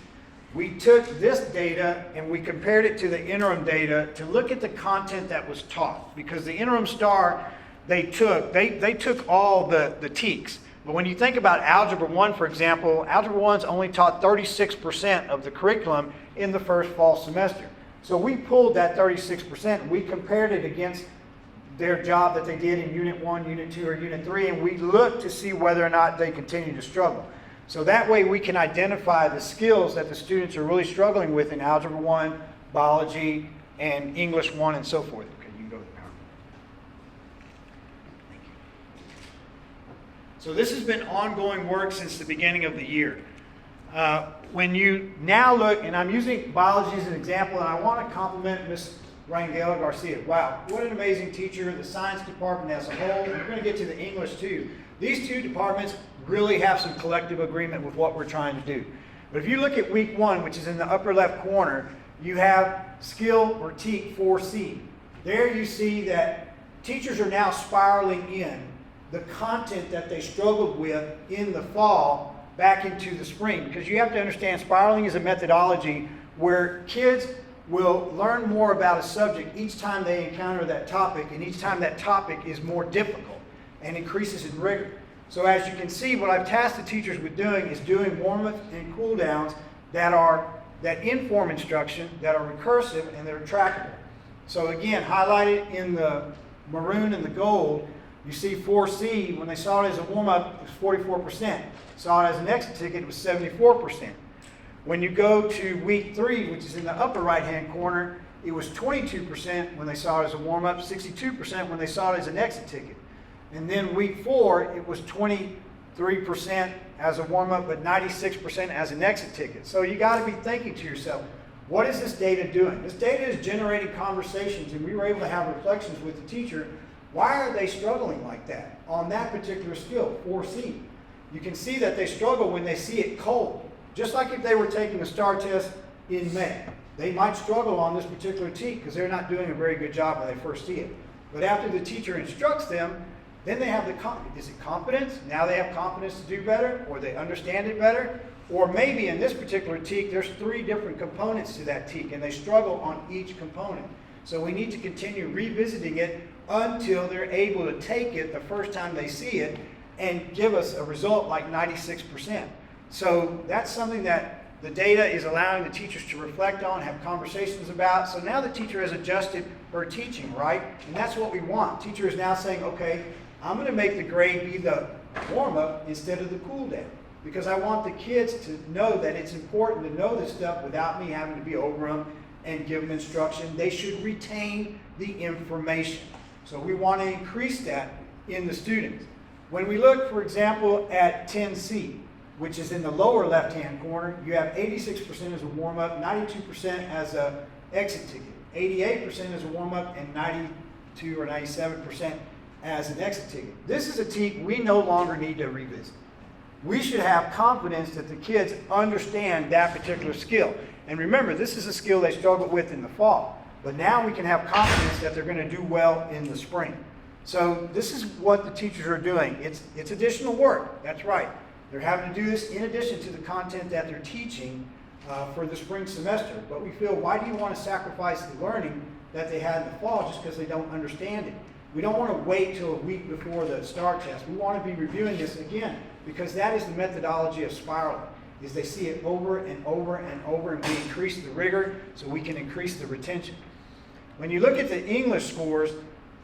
[SPEAKER 9] We took this data and we compared it to the interim data to look at the content that was taught. Because the interim STAR, they took all the TEACs. But when you think about Algebra 1, for example, Algebra 1's only taught 36% of the curriculum in the first fall semester. So we pulled that 36% and we compared it against their job that they did in Unit 1, Unit 2, or Unit 3, and we looked to see whether or not they continue to struggle. So that way we can identify the skills that the students are really struggling with in Algebra 1, Biology, and English 1, and so forth. Okay, you can go to the PowerPoint. Thank you. So this has been ongoing work since the beginning of the year. When you now look, and I'm using biology as an example, and I want to compliment Ms. Rangel Garcia. Wow, what an amazing teacher, the science department as a whole. We're going to get to the English too. These two departments really have some collective agreement with what we're trying to do. But if you look at week 1, which is in the upper left corner, you have skill or TEAC 4C. There you see that teachers are now spiraling in the content that they struggled with in the fall back into the spring, because you have to understand spiraling is a methodology where kids will learn more about a subject each time they encounter that topic, and each time that topic is more difficult and increases in rigor. So as you can see, what I've tasked the teachers with doing is doing warm-ups and cool-downs that inform instruction, that are recursive, and that are trackable. So again, highlighted in the maroon and the gold, you see 4C, when they saw it as a warm-up, it was 44%. Saw it as an exit ticket, it was 74%. When you go to week 3, which is in the upper right-hand corner, it was 22% when they saw it as a warm-up, 62% when they saw it as an exit ticket. And then week 4, it was 23% as a warm-up, but 96% as an exit ticket. So you got to be thinking to yourself, what is this data doing? This data is generating conversations, and we were able to have reflections with the teacher. Why are they struggling like that on that particular skill, 4C? You can see that they struggle when they see it cold. Just like if they were taking a STAR test in May. They might struggle on this particular TEAC because they're not doing a very good job when they first see it. But after the teacher instructs them, then they have is it confidence? Now they have confidence to do better, or they understand it better. Or maybe in this particular TEAC, there's 3 different components to that TEAC, and they struggle on each component. So we need to continue revisiting it until they're able to take it the first time they see it and give us a result like 96%. So that's something that the data is allowing the teachers to reflect on, have conversations about. So now the teacher has adjusted her teaching, right? And that's what we want. Teacher is now saying, okay, I'm going to make the grade be the warm-up instead of the cool-down, because I want the kids to know that it's important to know this stuff without me having to be over them and give them instruction. They should retain the information. So we want to increase that in the students. When we look, for example, at 10C, which is in the lower left-hand corner, you have 86% as a warm-up, 92% as a exit ticket, 88% as a warm-up, and 92 or 97% as an exit ticket. This is a TEK we no longer need to revisit. We should have confidence that the kids understand that particular skill. And remember, this is a skill they struggled with in the fall. But now we can have confidence that they're going to do well in the spring. So this is what the teachers are doing. It's additional work. That's right. They're having to do this in addition to the content that they're teaching for the spring semester. But we feel, why do you want to sacrifice the learning that they had in the fall just because they don't understand it? We don't want to wait till a week before the STAR test. We want to be reviewing this again because that is the methodology of spiraling, is they see it over and over and over, and we increase the rigor so we can increase the retention. When you look at the English scores,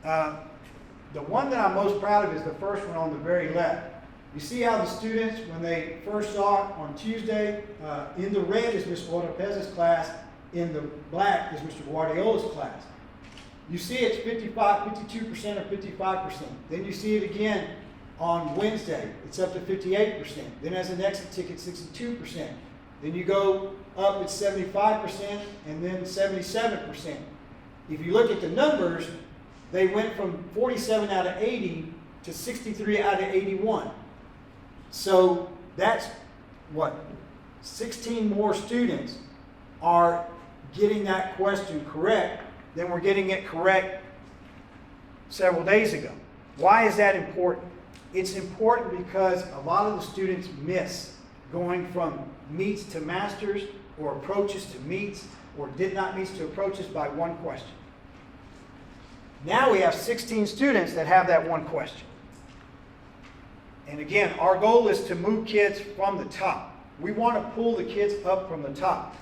[SPEAKER 9] the one that I'm most proud of is the first one on the very left. You see how the students, when they first saw it on Tuesday, in the red is Ms. Lopez's class, in the black is Mr. Guardiola's class. You see it's 52% or 55%. Then you see it again on Wednesday. It's up to 58%. Then as an exit ticket, 62%. Then you go up, it's 75%, and then 77%. If you look at the numbers, they went from 47 out of 80 to 63 out of 81. So that's what? 16 more students are getting that question correct than were getting it correct several days ago. Why is that important? It's important because a lot of the students miss going from meets to masters, or approaches to meets, or did not meets to approaches by one question. Now we have 16 students that have that one question. And again, our goal is to move kids from the top. We want to pull the kids up from the top.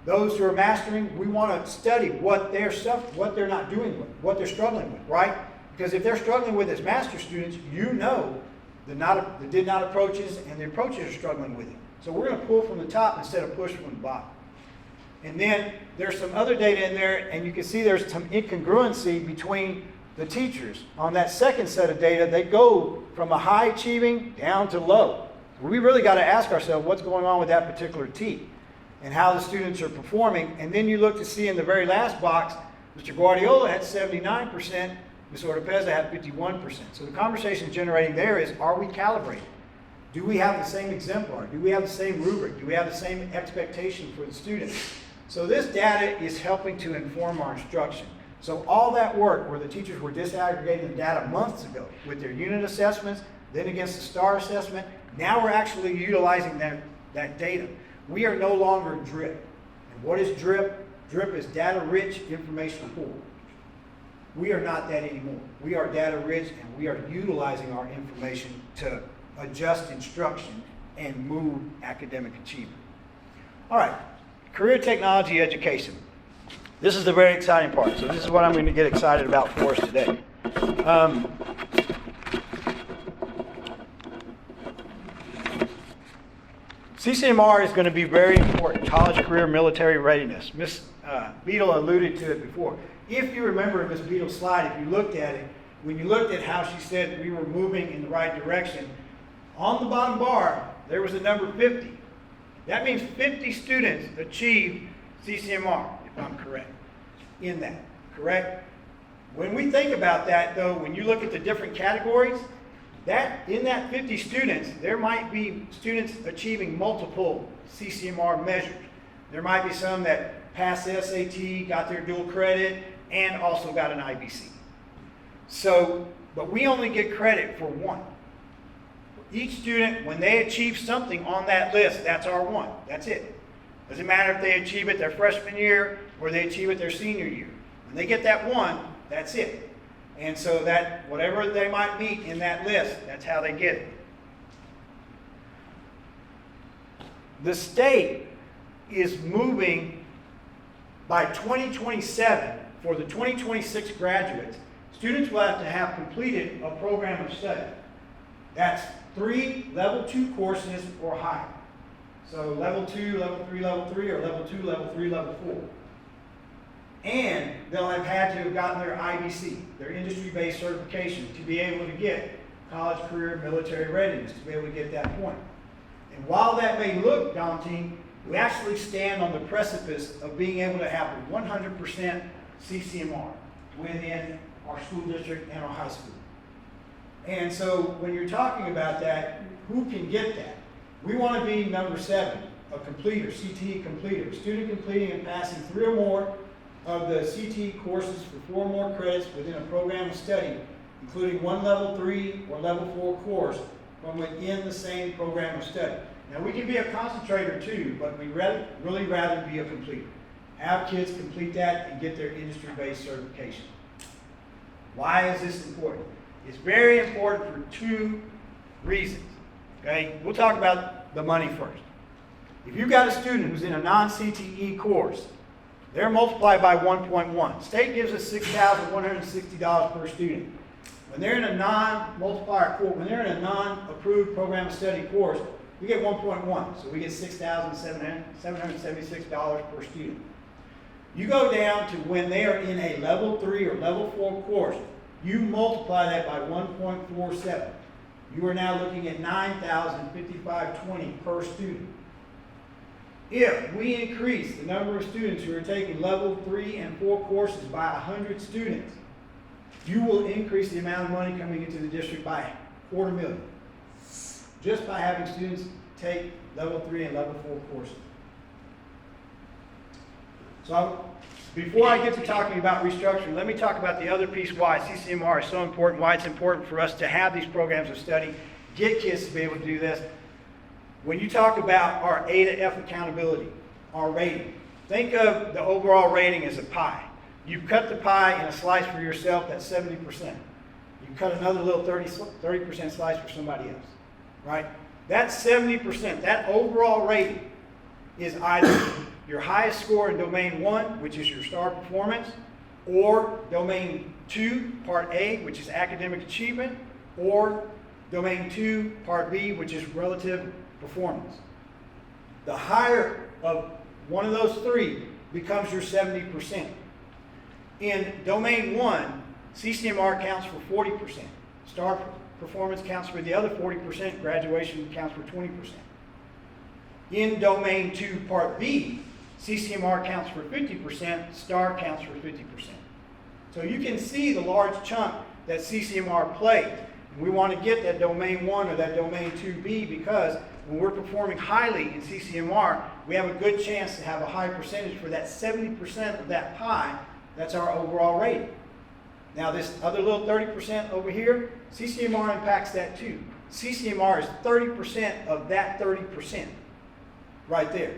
[SPEAKER 9] Those who are mastering, we want to study what they're not doing with, what they're struggling with, right? Because if they're struggling with as master students, you know the did not approaches and the approaches are struggling with it. So we're going to pull from the top instead of push from the bottom. And then there's some other data in there, and you can see there's some incongruency between the teachers. On that second set of data, they go from a high achieving down to low. We really got to ask ourselves what's going on with that particular TEK and how the students are performing. And then you look to see in the very last box, Mr. Guardiola had 79%, Ms. Ortepeza had 51%. So the conversation generating there is, are we calibrated? Do we have the same exemplar? Do we have the same rubric? Do we have the same expectation for the students? So this data is helping to inform our instruction. So all that work where the teachers were disaggregating the data months ago with their unit assessments, then against the STAR assessment, now we're actually utilizing that data. We are no longer DRIP. And what is DRIP? DRIP is data-rich information pool. We are not that anymore. We are data-rich, and we are utilizing our information to adjust instruction and move academic achievement. All right, career technology education. This is the very exciting part. So this is what I'm going to get excited about for us today. CCMR is going to be very important. College, career, military readiness. Ms. Beadle alluded to it before. If you remember Ms. Beadle's slide, if you looked at it, when you looked at how she said we were moving in the right direction, on the bottom bar, there was a number 50. That means 50 students achieved CCMR, if I'm correct, in that, correct? When we think about that, though, when you look at the different categories, that in that 50 students, there might be students achieving multiple CCMR measures. There might be some that passed the SAT, got their dual credit, and also got an IBC. So, but we only get credit for one. Each student, when they achieve something on that list, that's our one. That's it. Doesn't matter if they achieve it their freshman year or they achieve it their senior year. When they get that one, that's it. And so that whatever they might meet in that list, that's how they get it. The state is moving by 2027 for the 2026 graduates. Students will have to have completed a program of study. That's 3 level 2 courses or higher. So level 2, level 3, level 3, or level 2, level 3, level 4. And they'll have had to have gotten their IBC, their industry-based certification, to be able to get college, career, military readiness, to be able to get that point. And while that may look daunting, we actually stand on the precipice of being able to have 100% CCMR within our school district and our high school. And so when you're talking about that, who can get that? We want to be number 7, a completer, CTE completer, student completing and passing 3 or more of the CTE courses for 4 more credits within a program of study, including 1 level 3 or level 4 course from within the same program of study. Now we can be a concentrator too, but we really rather be a completer. Have kids complete that and get their industry-based certification. Why is this important? It's very important for 2 reasons. Okay, we'll talk about the money first. If you've got a student who's in a non-CTE course, they're multiplied by 1.1. State gives us $6,160 per student. When they're in a non-multiplier course, when they're in a non-approved program of study course, we get 1.1, so we get $6,776 per student. You go down to when they are in a level 3 or level 4 course, you multiply that by 1.47. You are now looking at $9,055.20 per student. If we increase the number of students who are taking level 3 and 4 courses by 100 students, you will increase the amount of money coming into the district by $250,000. Just by having students take level 3 and level 4 courses. So before I get to talking about restructuring, let me talk about the other piece why CCMR is so important, why it's important for us to have these programs of study, get kids to be able to do this. When you talk about our A to F accountability, our rating, think of the overall rating as a pie. You cut the pie in a slice for yourself, that's 70%. You cut another little 30% slice for somebody else. Right? That 70%, that overall rating is either your highest score in domain 1, which is your star performance, or domain 2, part A, which is academic achievement, or domain 2, part B, which is relative performance. The higher of one of those 3 becomes your 70%. In domain 1, CCMR counts for 40%. Star performance counts for the other 40%, graduation counts for 20%. In domain 2, part B, CCMR counts for 50%, STAR counts for 50%. So you can see the large chunk that CCMR plays. We want to get that domain 1 or that domain 2B because when we're performing highly in CCMR, we have a good chance to have a high percentage for that 70% of that pie. That's our overall rating. Now this other little 30% over here, CCMR impacts that too. CCMR is 30% of that 30% right there.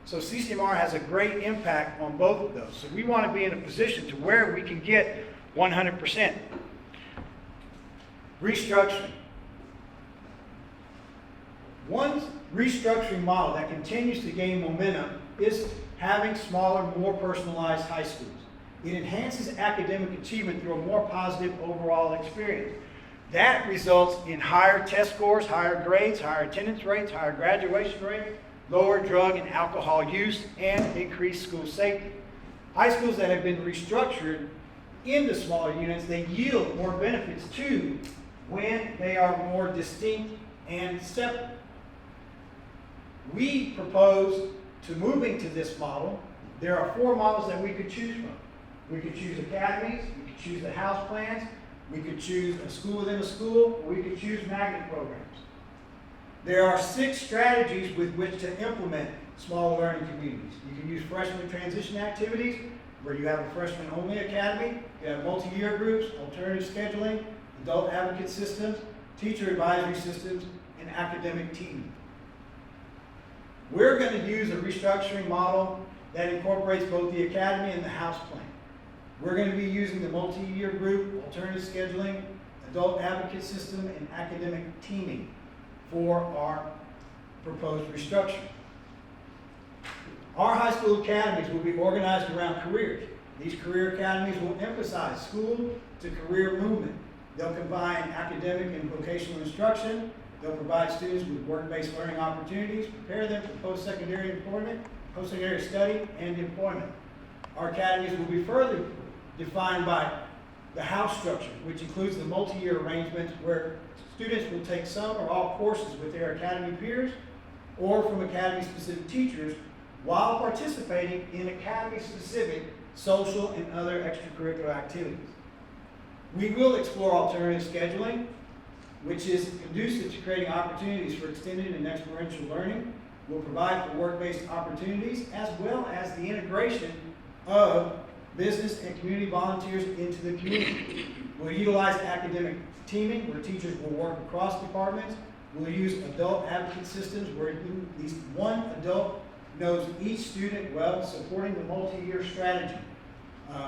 [SPEAKER 9] So CCMR has a great impact on both of those. So we want to be in a position to where we can get 100%. Restructuring. One restructuring model that continues to gain momentum is having smaller, more personalized high schools. It enhances academic achievement through a more positive overall experience. That results in higher test scores, higher grades, higher attendance rates, higher graduation rates, lower drug and alcohol use, and increased school safety. High schools that have been restructured into smaller units, they yield more benefits too when they are more distinct and separate. We propose to moving to this model. There are 4 models that we could choose from. We could choose academies, we could choose the house plans, we could choose a school within a school, or we could choose magnet programs. There are 6 strategies with which to implement small learning communities. You can use freshman transition activities, where you have a freshman-only academy, you have multi-year groups, alternative scheduling, adult advocate systems, teacher advisory systems, and academic teaming. We're going to use a restructuring model that incorporates both the academy and the house plan. We're going to be using the multi-year group, alternative scheduling, adult advocate system, and academic teaming for our proposed restructuring. Our high school academies will be organized around careers. These career academies will emphasize school to career movement. They'll combine academic and vocational instruction. They'll provide students with work-based learning opportunities, prepare them for post-secondary employment, post-secondary study, and employment. Our academies will be further defined by the house structure, which includes the multi-year arrangements where students will take some or all courses with their academy peers or from academy-specific teachers while participating in academy-specific social and other extracurricular activities. We will explore alternative scheduling, which is conducive to creating opportunities for extended and experiential learning. We'll provide for work-based opportunities as well as the integration of business and community volunteers into the community. We'll utilize academic teaming where teachers will work across departments. We'll use adult advocate systems where at least one adult knows each student well, supporting the multi-year strategy,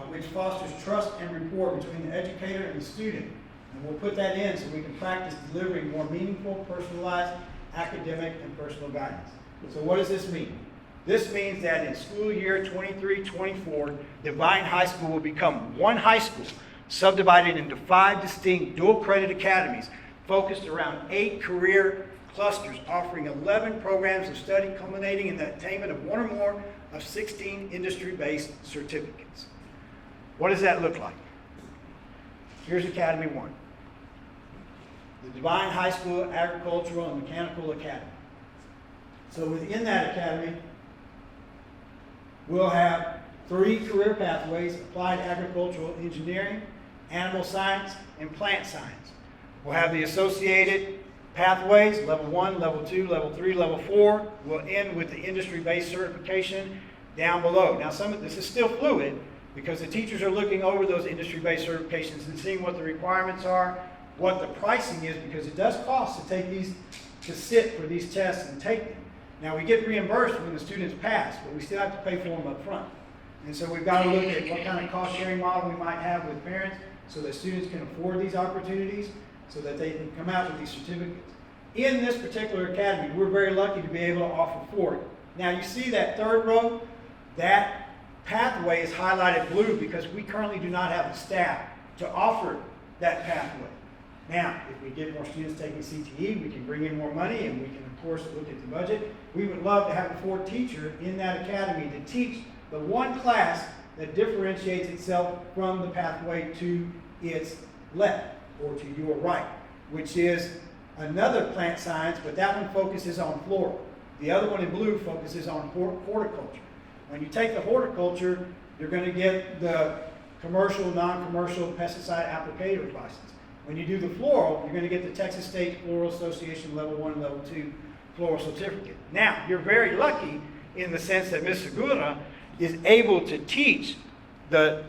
[SPEAKER 9] which fosters trust and rapport between the educator and the student. And we'll put that in so we can practice delivering more meaningful, personalized, academic, and personal guidance. So what does this mean? This means that in school year 23-24, Devine High School will become one high school, subdivided into 5 distinct dual credit academies, focused around 8 career clusters, offering 11 programs of study, culminating in the attainment of 1 or more of 16 industry-based certificates. What does that look like? Here's Academy 1. The Devine High School Agricultural and Mechanical Academy. So within that academy, we'll have 3 career pathways: applied agricultural engineering, animal science, and plant science. We'll have the associated pathways, level 1, level 2, level 3, level 4. We'll end with the industry-based certification down below. Now, some of this is still fluid because the teachers are looking over those industry-based certifications and seeing what the requirements are, what the pricing is, because it does cost to take these, to sit for these tests and take them. Now, we get reimbursed when the students pass, but we still have to pay for them up front. And so we've got to look at what kind of cost-sharing model we might have with parents so that students can afford these opportunities, so that they can come out with these certificates. In this particular academy, we're very lucky to be able to offer 4. Now, you see that third row? That pathway is highlighted blue because we currently do not have the staff to offer that pathway. Now, if we get more students taking CTE, we can bring in more money, and we can, of course, look at the budget. We would love to have a 4th teacher in that academy to teach the one class that differentiates itself from the pathway to its left or to your right, which is another plant science, but that one focuses on floral. The other one in blue focuses on horticulture. When you take the horticulture, you're going to get the commercial, non-commercial pesticide applicator license. When you do the floral, you're going to get the Texas State Floral Association Level 1 and Level 2 floral certificate. Now, you're very lucky in the sense that Ms. Segura is able to teach the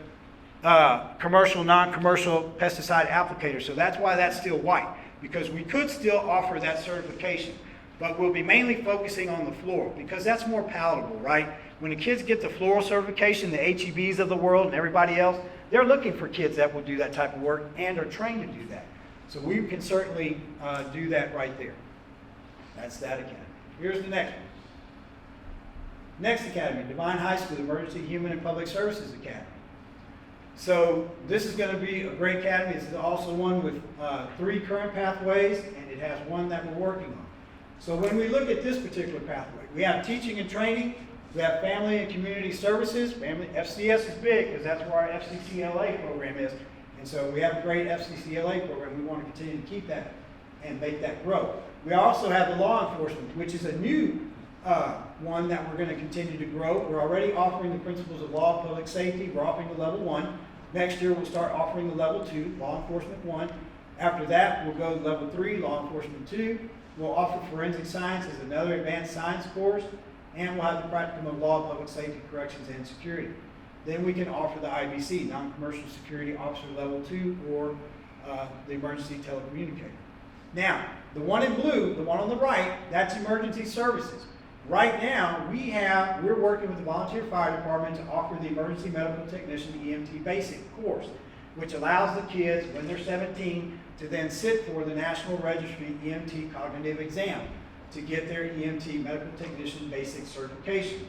[SPEAKER 9] commercial, non-commercial pesticide applicator. So that's why that's still white, because we could still offer that certification, but we'll be mainly focusing on the floral because that's more palatable, right? When the kids get the floral certification, the HEBs of the world and everybody else, they're looking for kids that will do that type of work and are trained to do that. So we can certainly do that right there. That's that academy. Here's the next one. Next academy, Devine High School Emergency Human and Public Services Academy. So this is going to be a great academy. This is also one with 3 current pathways, and it has 1 that we're working on. So when we look at this particular pathway, we have teaching and training, we have family and community services. FCS is big because that's where our FCCLA program is. And so we have a great FCCLA program. We want to continue to keep that and make that grow. We also have the law enforcement, which is a new one that we're going to continue to grow. We're already offering the principles of law and public safety. We're offering the level 1. Next year, we'll start offering the level 2, law enforcement 1. After that, we'll go to level 3, law enforcement 2. We'll offer forensic science as another advanced science course. And we'll have the practicum of law, public safety, corrections, and security. Then we can offer the IBC, non-commercial security officer level 2, or the emergency telecommunicator. Now, the one in blue, the one on the right, that's emergency services. Right now, we're working with the volunteer fire department to offer the emergency medical technician EMT basic course, which allows the kids, when they're 17, to then sit for the National Registry EMT cognitive exam to get their EMT medical technician basic certification.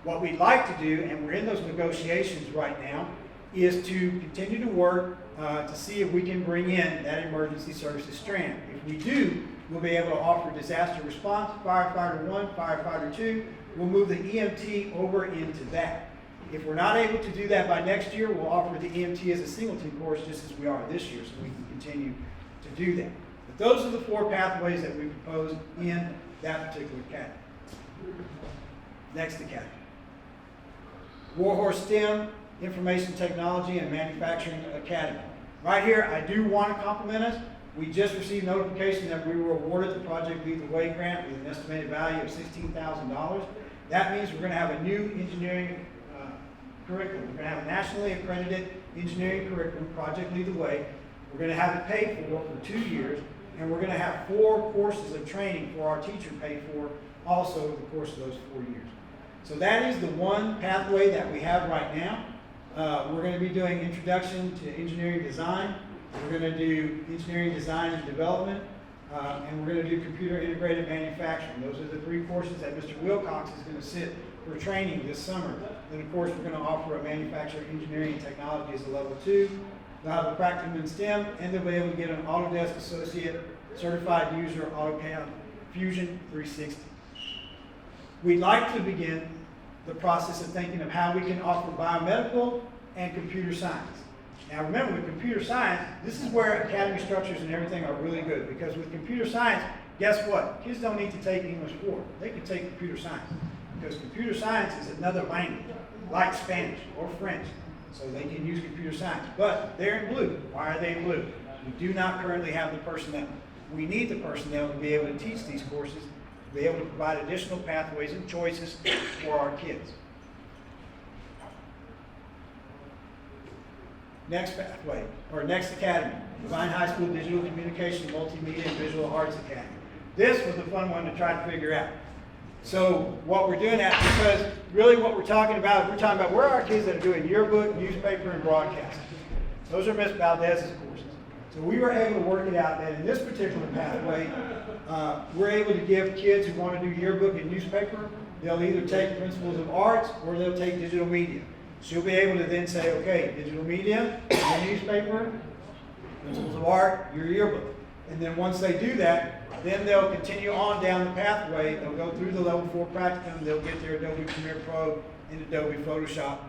[SPEAKER 9] What we'd like to do, and we're in those negotiations right now, is to continue to work to see if we can bring in that emergency services strand. If we do, we'll be able to offer disaster response, firefighter 1, firefighter 2. We'll move the EMT over into that. If we're not able to do that by next year, we'll offer the EMT as a singleton course just as we are this year, so we can continue to do that. But those are the 4 pathways that we propose in that particular academy. Next academy. Warhorse STEM, Information Technology and Manufacturing Academy. Right here, I do want to compliment us. We just received notification that we were awarded the Project Lead the Way grant with an estimated value of $16,000. That means we're going to have a new engineering curriculum. We're going to have a nationally accredited engineering curriculum, Project Lead the Way. We're going to have it paid for 2 years, and we're going to have 4 courses of training for our teacher paid for also over the course of those 4 years. So that is the one pathway that we have right now. We're going to be doing Introduction to Engineering Design. We're going to do Engineering Design and Development, and we're going to do Computer Integrated Manufacturing. Those are the 3 courses that Mr. Wilcox is going to sit for training this summer. Then, of course, we're going to offer a Manufacturing Engineering and Technology as a level 2. They'll have a practicum in STEM, and they'll be able to get an Autodesk Associate Certified User AutoCAD Fusion 360. We'd like to begin the process of thinking of how we can offer biomedical and computer science. Now remember, with computer science, this is where academy structures and everything are really good, because with computer science, guess what? Kids don't need to take English 4. They can take computer science, because computer science is another language, like Spanish or French, so they can use computer science. But they're in blue. Why are they in blue? We do not currently have the personnel. We need the personnel to be able to teach these courses, to be able to provide additional pathways and choices for our kids. Next pathway, or next academy, Devine High School Digital Communication, Multimedia, and Visual Arts Academy. This was the fun one to try to figure out. So what we're doing that, because really what we're talking about where are our kids that are doing yearbook, newspaper, and broadcasting. Those are Ms. Valdez's courses. So we were able to work it out that in this particular pathway, we're able to give kids who want to do yearbook and newspaper, they'll either take Principles of Arts or they'll take digital media. She'll be able to then say, okay, digital media, your newspaper, Principles of Art, your yearbook. And then once they do that, then they'll continue on down the pathway. They'll go through the level 4 practicum. They'll get their Adobe Premiere Pro and Adobe Photoshop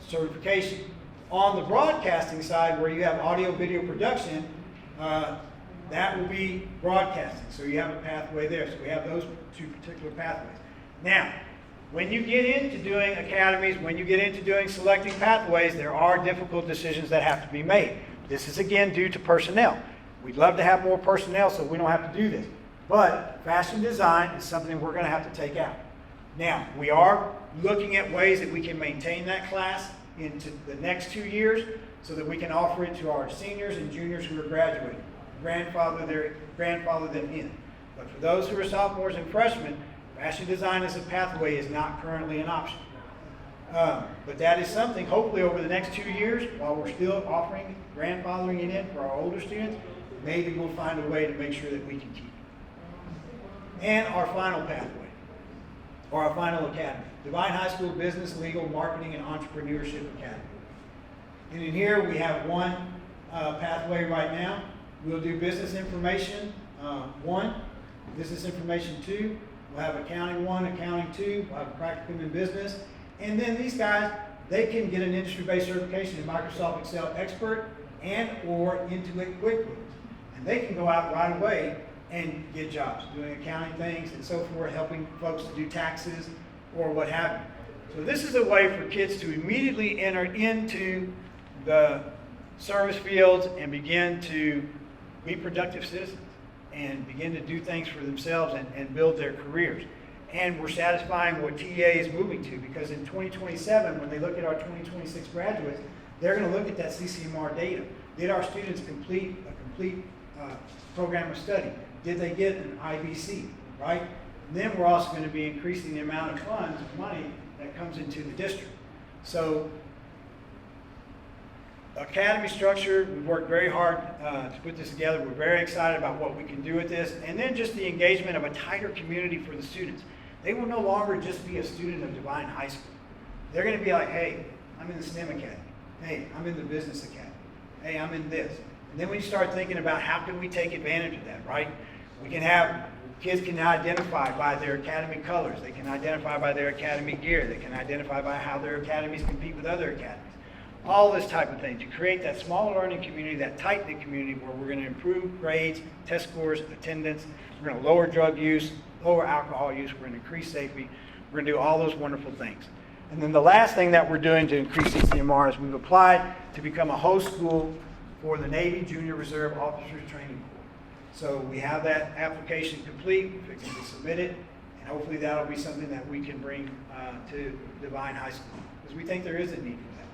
[SPEAKER 9] certification. On the broadcasting side, where you have audio video production, that will be broadcasting. So you have a pathway there. So we have those 2 particular pathways. Now, when you get into doing academies, when you get into doing selecting pathways, there are difficult decisions that have to be made. This is again due to personnel. We'd love to have more personnel so we don't have to do this. But fashion design is something we're going to have to take out. Now, we are looking at ways that we can maintain that class into the next 2 years so that we can offer it to our seniors and juniors who are graduating. Grandfather them in. But for those who are sophomores and freshmen, fashion design as a pathway is not currently an option. But that is something, hopefully over the next 2 years, while we're still offering grandfathering it in for our older students, maybe we'll find a way to make sure that we can keep it. And our final pathway, or our final academy, Devine High School Business, Legal, Marketing, and Entrepreneurship Academy. And in here we have one pathway right now. We'll do Business Information 1, Business Information 2, we'll have Accounting 1, Accounting 2, we'll have a Practicum in Business, and then these guys, they can get an industry-based certification in Microsoft Excel Expert and or Intuit QuickBooks. And they can go out right away and get jobs, doing accounting things and so forth, helping folks to do taxes or what have you. So this is a way for kids to immediately enter into the service fields and begin to be productive citizens and begin to do things for themselves and build their careers. And we're satisfying what TEA is moving to, because in 2027, when they look at our 2026 graduates, they're going to look at that CCMR data. Did our students complete a complete program of study? Did they get an IBC, right? And then we're also going to be increasing the amount of funds, money that comes into the district. So academy structure, we've worked very hard to put this together. We're very excited about what we can do with this. And then just the engagement of a tighter community for the students. They will no longer just be a student of Devine High School. They're going to be like, hey, I'm in the STEM Academy. Hey, I'm in the Business Academy. Hey, I'm in this. And then we start thinking about how can we take advantage of that, right? We can have Kids can identify by their academy colors. They can identify by their academy gear. They can identify by how their academies compete with other academies. All this type of thing to create that small learning community, that tight-knit community where we're going to improve grades, test scores, attendance. We're going to lower drug use, lower alcohol use. We're going to increase safety. We're going to do all those wonderful things. And then the last thing that we're doing to increase CCMR is we've applied to become a host school for the Navy Junior Reserve Officers Training Corps. So we have that application complete, we're fixing to submit it, and hopefully that'll be something that we can bring to Devine High School, because we think there is a need for that.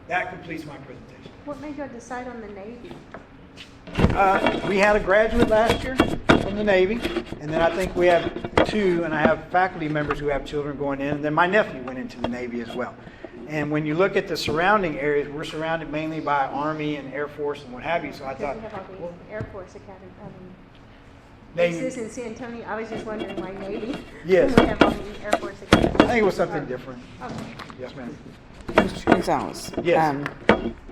[SPEAKER 9] That completes my presentation.
[SPEAKER 3] What made you decide on the Navy?
[SPEAKER 9] We had a graduate last year from the Navy, and then I think we have two, and I have faculty members who have children going in, and then my nephew went into the Navy as well. And when you look at the surrounding areas, we're surrounded mainly by Army and Air Force and what have you, so I thought,
[SPEAKER 3] Because we have all the Air Force Academy,
[SPEAKER 9] Navy-
[SPEAKER 3] bases in San Antonio. I was just wondering why Navy.
[SPEAKER 9] Yes.
[SPEAKER 3] We have all the Air Force Academy.
[SPEAKER 9] I think it was something different.
[SPEAKER 3] Okay.
[SPEAKER 9] Yes, ma'am.
[SPEAKER 1] Mr. Gonzalez.
[SPEAKER 9] Yes.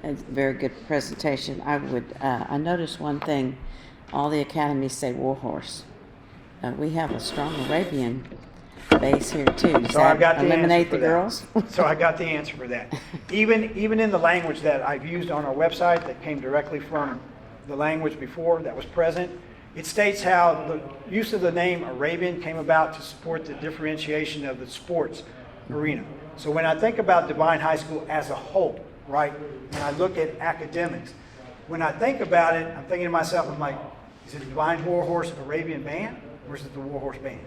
[SPEAKER 1] It's a very good presentation. I noticed one thing, all the academies say Warhorse. We have a strong Arabian base here too. Does
[SPEAKER 9] So I've got
[SPEAKER 1] that
[SPEAKER 9] the
[SPEAKER 1] eliminate
[SPEAKER 9] answer
[SPEAKER 1] the
[SPEAKER 9] for
[SPEAKER 1] girls?
[SPEAKER 9] that. So I got the answer for that. Even in the language that I've used on our website that came directly from the language before that was present, it states how the use of the name Arabian came about to support the differentiation of the sports arena. So when I think about Devine High School as a whole, right, and I look at academics, when I think about it, I'm thinking to myself, I'm like, is it Devine Warhorse Arabian Band or is it the Warhorse Band?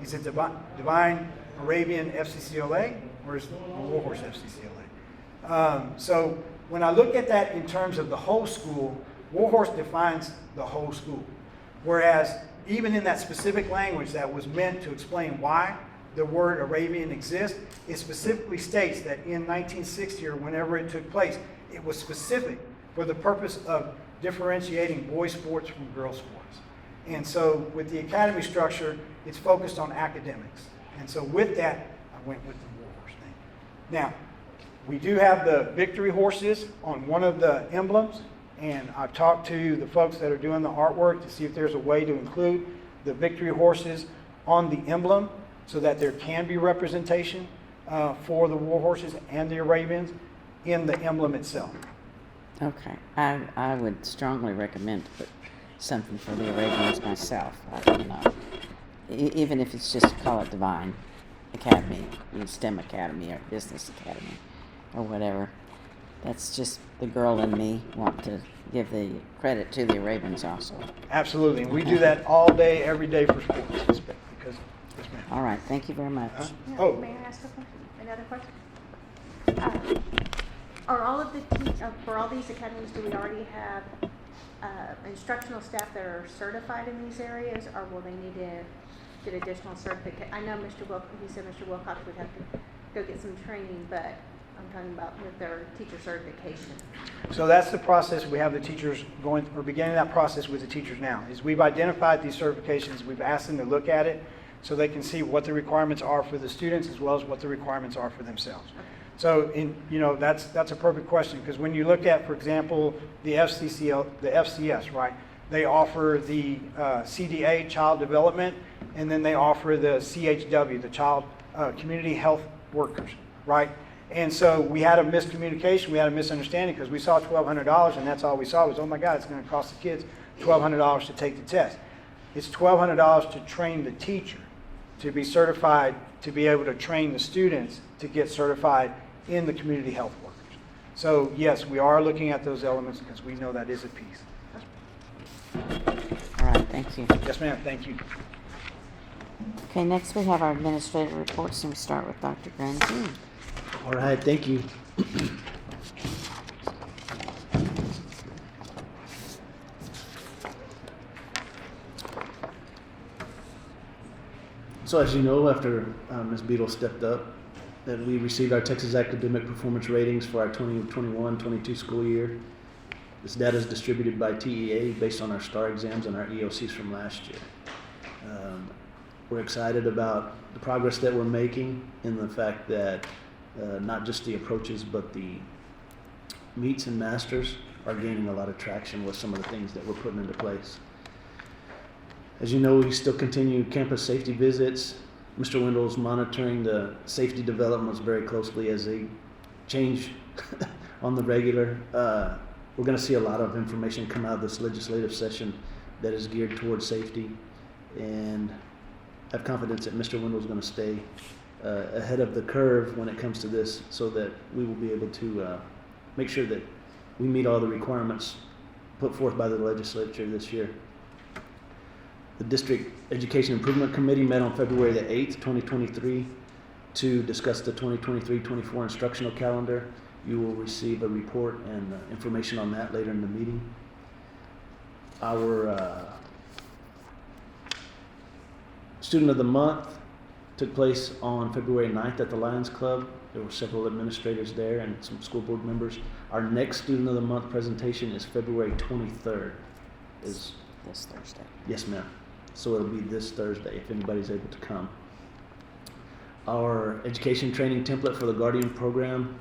[SPEAKER 9] Is it Devine Arabian FCCLA or is it the Warhorse FCCLA? So when I look at that in terms of the whole school, Warhorse defines the whole school. Whereas even in that specific language that was meant to explain why the word Arabian exists, it specifically states that in 1960 or whenever it took place, it was specific for the purpose of differentiating boys sports from girls sports. And so with the academy structure, it's focused on academics. And so with that, I went with the Warhorse name. Now, we do have the victory horses on one of the emblems, and I've talked to the folks that are doing the artwork to see if there's a way to include the victory horses on the emblem so that there can be representation for the war horses and the Arabians in the emblem itself.
[SPEAKER 1] Okay, I would strongly recommend to put something for the Arabians myself. I don't know. Even if it's just to call it Devine Academy, STEM Academy or Business Academy or whatever. That's just the girl in me want to give the credit to the Arabians also.
[SPEAKER 9] Absolutely, and we do that all day, every day for sports. Because, yes, ma'am.
[SPEAKER 1] All right, thank you very much.
[SPEAKER 3] Yeah,
[SPEAKER 9] Oh.
[SPEAKER 3] May I ask a question? Another question? Are all of the for all these academies, do we already have instructional staff that are certified in these areas, or will they need to get additional certificate? I know he said Mr. Wilcox would have to go get some training, but I'm talking about with their teacher certification.
[SPEAKER 9] So that's the process. We have the teachers we're beginning that process with the teachers now. Is we've identified these certifications, we've asked them to look at it so they can see what the requirements are for the students as well as what the requirements are for themselves.
[SPEAKER 3] Okay.
[SPEAKER 9] So that's a perfect question, because when you look at, for example, the FCS, right? They offer the CDA, child development, and then they offer the CHW, the child community health workers, right? And so we had a miscommunication, we had a misunderstanding, because we saw $1,200 and that's all we saw was, oh my God, it's going to cost the kids $1,200 to take the test. It's $1,200 to train the teacher, to be certified, to be able to train the students to get certified in the community health workers. So yes, we are looking at those elements because we know that is a piece.
[SPEAKER 1] All right, thank you.
[SPEAKER 9] Yes, ma'am, thank you.
[SPEAKER 1] Okay, next we have our administrative reports, and we start with Dr. Grandjean.
[SPEAKER 5] All right, thank you. So as you know, after Ms. Beadle stepped up, that we received our Texas Academic Performance Ratings for our 2021-22 school year. This data is distributed by TEA based on our STAR exams and our EOCs from last year. We're excited about the progress that we're making in the fact that not just the approaches, but the meets and masters are gaining a lot of traction with some of the things that we're putting into place. As you know, we still continue campus safety visits. Mr. Wendell's monitoring the safety developments very closely as they change on the regular. We're going to see a lot of information come out of this legislative session that is geared towards safety, and I have confidence that Mr. Wendell's going to stay ahead of the curve when it comes to this, so that we will be able to make sure that we meet all the requirements put forth by the legislature this year. The District Education Improvement Committee met on February the 8th, 2023 to discuss the 2023-24 instructional calendar. You will receive a report and information on that later in the meeting. Our Student of the Month took place on February 9th at the Lions Club. There were several administrators there and some school board members. Our next Student of the Month presentation is February 23rd.
[SPEAKER 1] This Thursday.
[SPEAKER 5] Yes, ma'am. So it'll be this Thursday if anybody's able to come. Our education training template for the Guardian program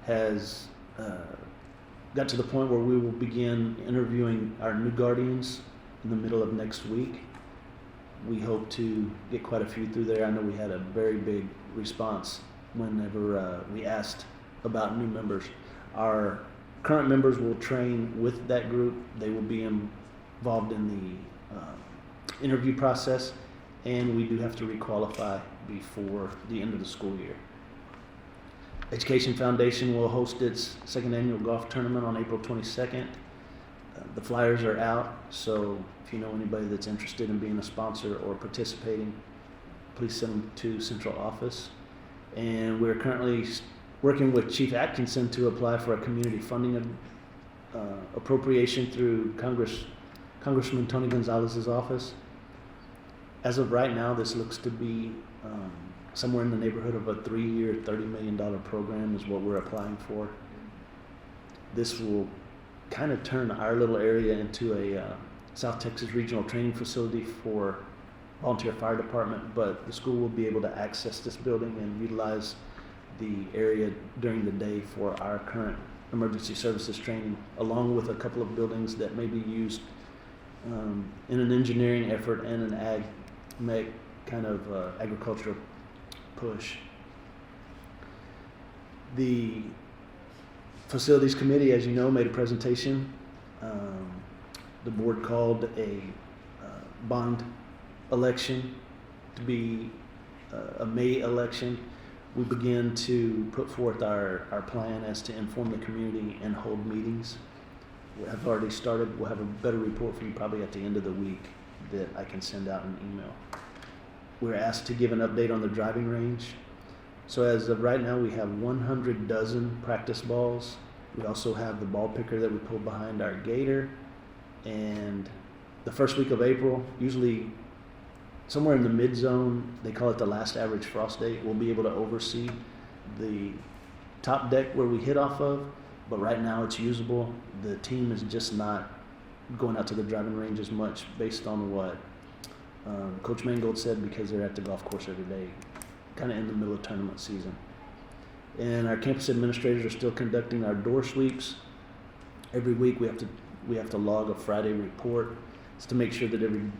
[SPEAKER 5] has got to the point where we will begin interviewing our new Guardians in the middle of next week. We hope to get quite a few through there. I know we had a very big response whenever we asked about new members. Our current members will train with that group. They will be involved in the interview process, and we do have to requalify before the end of the school year. Education Foundation will host its second annual golf tournament on April 22nd. The flyers are out, so if you know anybody that's interested in being a sponsor or participating, please send them to central office. And we're currently working with Chief Atkinson to apply for a community funding appropriation through Congressman Tony Gonzalez's office. As of right now, this looks to be somewhere in the neighborhood of a 3-year, $30 million program is what we're applying for. This will kind of turn our little area into a South Texas regional training facility for volunteer fire department, but the school will be able to access this building and utilize the area during the day for our current emergency services training, along with a couple of buildings that may be used in an engineering effort and an kind of agricultural push. The Facilities Committee, as you know, made a presentation. The board called a bond election to be a May election. We begin to put forth our plan as to inform the community and hold meetings. We have already started. We'll have a better report for you probably at the end of the week that I can send out an email. We're asked to give an update on the driving range. So as of right now, we have 100 dozen practice balls. We also have the ball picker that we pull behind our gator. And the first week of April, usually somewhere in the mid zone, they call it the last average frost date, we'll be able to oversee the top deck where we hit off of, but right now it's usable. The team is just not going out to the driving range as much based on what Coach Mangold said, because they're at the golf course every day, kind of in the middle of tournament season. And our campus administrators are still conducting our door sweeps. Every week we have to log a Friday report. It's to make sure that every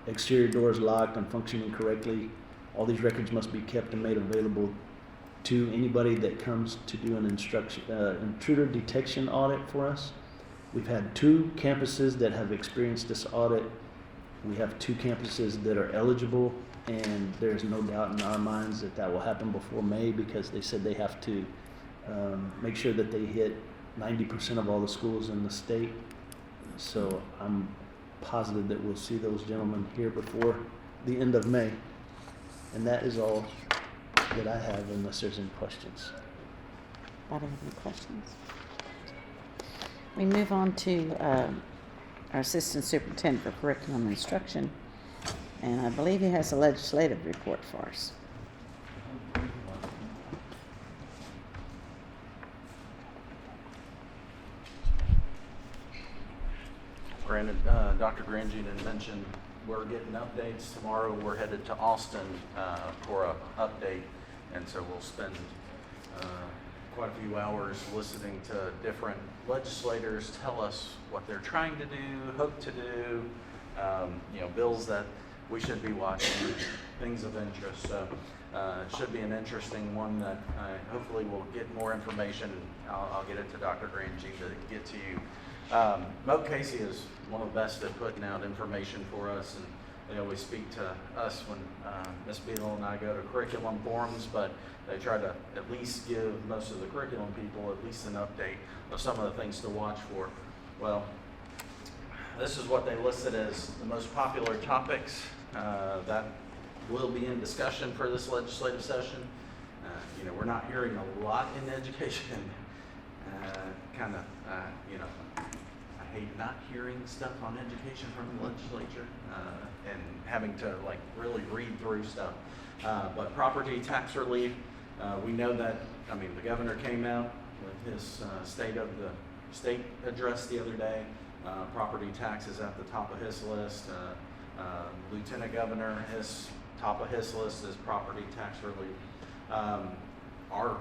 [SPEAKER 5] exterior door is locked and functioning correctly. All these records must be kept and made available to anybody that comes to do an intruder detection audit for us. We've had 2 campuses that have experienced this audit. We have 2 campuses that are eligible, and there's no doubt in our minds that that will happen before May, because they said they have to make sure that they hit 90% of all the schools in the state. So I'm positive that we'll see those gentlemen here before the end of May. And that is all that I have, unless there's any questions.
[SPEAKER 1] Anybody have any questions? We move on to our Assistant Superintendent for Curriculum Instruction, and I believe he has a legislative report for us.
[SPEAKER 7] Granted, Dr. Grandjean had mentioned we're getting updates tomorrow. We're headed to Austin for an update, and so we'll spend quite a few hours listening to different legislators tell us what they're trying to do, hope to do, bills that we should be watching, things of interest. So it should be an interesting one that hopefully we'll get more information. I'll get it to Dr. Grangie to get to you. Mo Casey is one of the best at putting out information for us, and they always speak to us when Ms. Beadle and I go to curriculum forums, but they try to at least give most of the curriculum people at least an update of some of the things to watch for. Well, this is what they listed as the most popular topics that will be in discussion for this legislative session. We're not hearing a lot in education. I hate not hearing stuff on education from the legislature and having to really read through stuff. But property tax relief, we know that, the governor came out with his state of the state address the other day. Property tax is at the top of his list. Lieutenant Governor, his top of his list is property tax relief. Our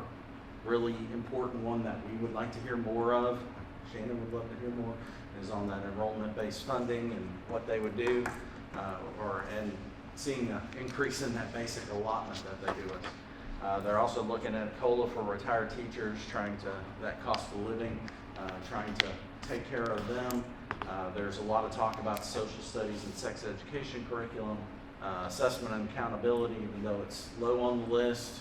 [SPEAKER 7] really important one that we would like to hear more of, Shannon would love to hear more, is on that enrollment-based funding and what they would do, and seeing an increase in that basic allotment that they do us. They're also looking at COLA for retired teachers, that cost of living, trying to take care of them. There's a lot of talk about social studies and sex education curriculum, assessment and accountability, even though it's low on the list.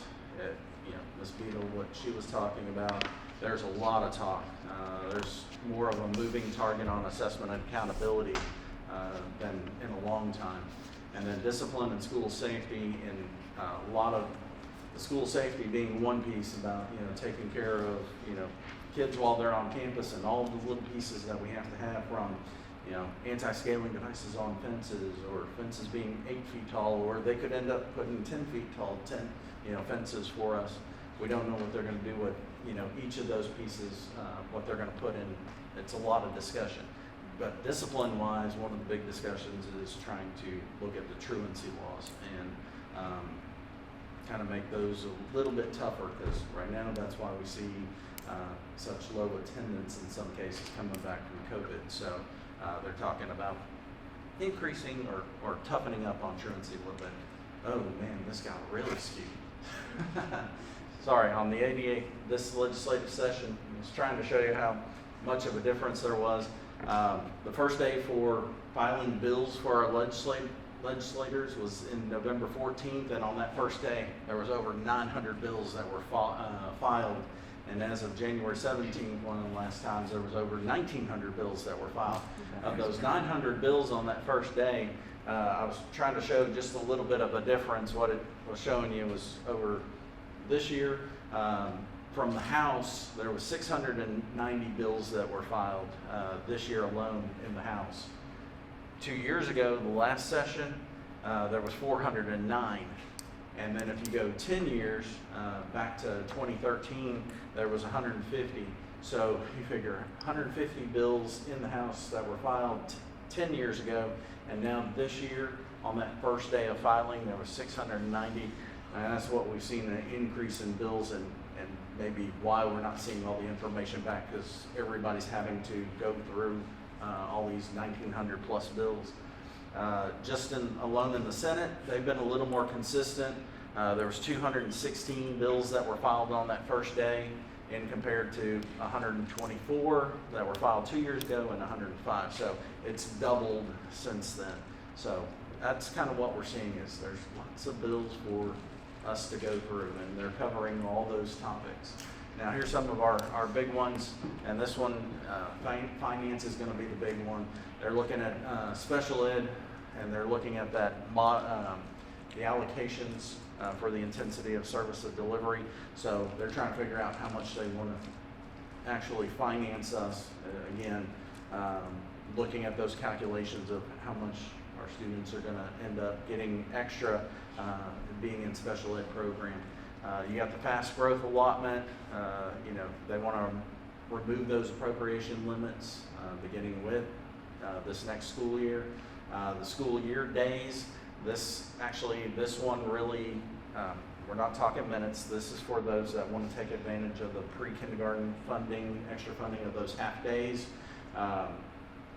[SPEAKER 7] Ms. Beadle, what she was talking about, there's a lot of talk. There's more of a moving target on assessment and accountability than in a long time. And then discipline and school safety, and a lot of the school safety being one piece about, taking care of, kids while they're on campus, and all the little pieces that we have to have from, anti-scaling devices on fences, or fences being 8 feet tall, or they could end up putting 10 feet tall, fences for us. We don't know what they're going to do with, each of those pieces, what they're going to put in. It's a lot of discussion. But discipline-wise, one of the big discussions is trying to look at the truancy laws and kind of make those a little bit tougher, because right now that's why we see such low attendance in some cases coming back from COVID. So they're talking about increasing or toughening up on truancy a little bit. Oh man, this got really skewed. Sorry, on the ADA, this legislative session, I was trying to show you how much of a difference there was. The first day for filing bills for our legislators was in November 14th, and on that first day, there was over 900 bills that were filed. And as of January 17th, one of the last times, there was over 1,900 bills that were filed. Of those 900 bills on that first day, I was trying to show just a little bit of a difference. What it was showing you was over this year, from the House, there was 690 bills that were filed this year alone in the House. 2 years ago, the last session, there was 409. And then if you go 10 years, back to 2013, there was 150. So you figure 150 bills in the House that were filed 10 years ago, and now this year, on that first day of filing, there was 690. And that's what we've seen, an increase in bills, and maybe why we're not seeing all the information back, because everybody's having to go through all these 1,900 plus bills. Just alone in the Senate, they've been a little more consistent. There was 216 bills that were filed on that first day, and compared to 124 that were filed 2 years ago and 105. So it's doubled since then. So that's kind of what we're seeing, is there's lots of bills for us to go through, and they're covering all those topics. Now here's some of our big ones, and this one, finance is going to be the big one. They're looking at special ed, and they're looking at that the allocations for the intensity of service of delivery. So they're trying to figure out how much they want to actually finance us. Again, looking at those calculations of how much our students are going to end up getting extra being in special ed program. You got the fast growth allotment. They want to remove those appropriation limits beginning with this next school year. The school year days, this one really, we're not talking minutes. This is for those that want to take advantage of the pre-kindergarten funding, extra funding of those half days.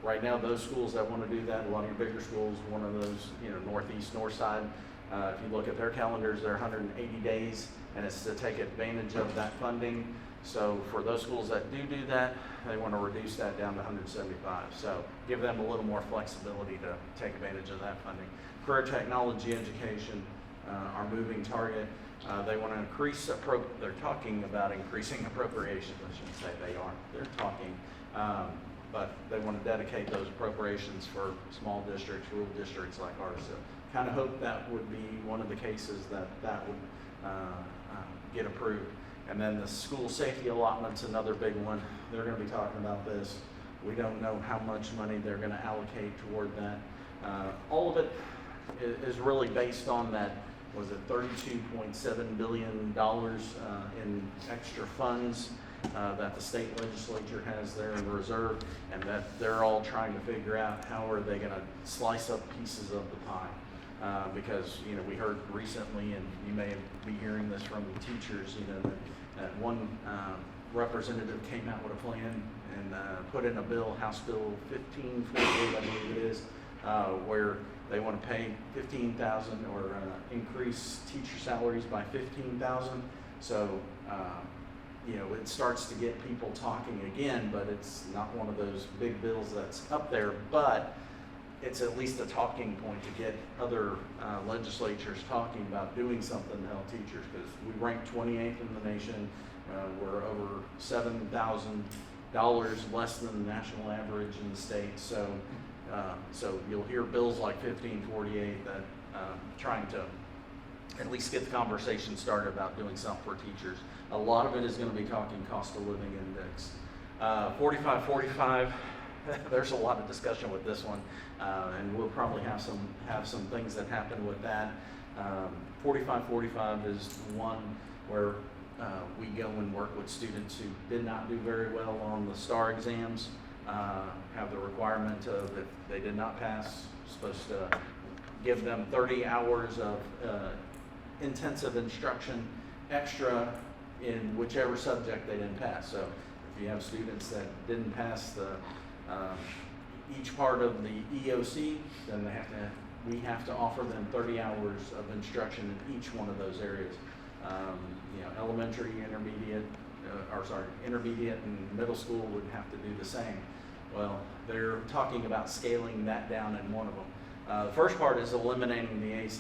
[SPEAKER 7] Right now, those schools that want to do that, a lot of your bigger schools, one of those, northeast, north side, if you look at their calendars, they're 180 days, and it's to take advantage of that funding. So for those schools that do that, they want to reduce that down to 175. So give them a little more flexibility to take advantage of that funding. Career technology education, our moving target, they want to increase, they're talking about increasing appropriations. I shouldn't say they are, they're talking. But they want to dedicate those appropriations for small districts, rural districts like ours. So kind of hope that would be one of the cases that would get approved. And then the school safety allotment's another big one. They're going to be talking about this. We don't know how much money they're going to allocate toward that. All of it is really based on that, was it $32.7 billion in extra funds that the state legislature has there in reserve, and that they're all trying to figure out how are they going to slice up pieces of the pie. Because, we heard recently, and you may be hearing this from the teachers, that one representative came out with a plan and put in a bill, House Bill 1548, I believe it is, where they want to pay $15,000 or increase teacher salaries by $15,000. So, it starts to get people talking again, but it's not one of those big bills that's up there, but it's at least a talking point to get other legislatures talking about doing something to help teachers, because we rank 28th in the nation. We're over $7,000 less than the national average in the state. So, so you'll hear bills like 1548 that trying to at least get the conversation started about doing something for teachers. A lot of it is going to be talking cost of living index. 4545. There's a lot of discussion with this one, and we'll probably have some things that happen with that. 4545 is one where we go and work with students who did not do very well on the STAR exams, have the requirement of, if they did not pass, supposed to give them 30 hours of intensive instruction extra in whichever subject they didn't pass. So if you have students that didn't pass the each part of the EOC, then we have to offer them 30 hours of instruction in each one of those areas. Elementary, intermediate and middle school would have to do the same. Well, they're talking about scaling that down in one of them. The first part is eliminating the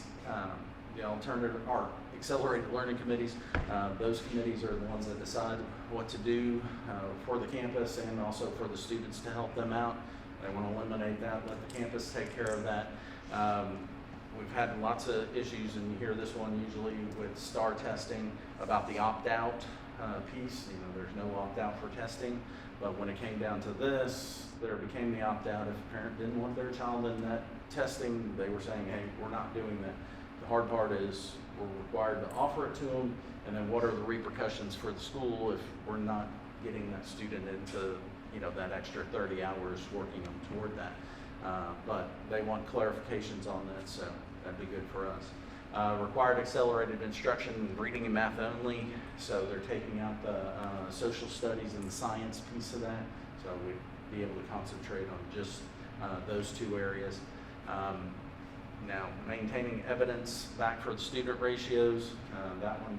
[SPEAKER 7] alternative or accelerated learning committees. Those committees are the ones that decide what to do for the campus and also for the students to help them out. They want to eliminate that, let the campus take care of that. We've had lots of issues, and you hear this one usually with STAR testing about the opt-out piece. There's no opt-out for testing, but when it came down to this, there became the opt-out. If a parent didn't want their child in that testing, they were saying, hey, we're not doing that. The hard part is we're required to offer it to them, and then what are the repercussions for the school if we're not getting that student into that extra 30 hours working them toward that. But they want clarifications on that, so that'd be good for us. Required accelerated instruction, reading and math only, so they're taking out the social studies and the science piece of that, so we'd be able to concentrate on just those two areas. Now, maintaining evidence back for the student ratios, that one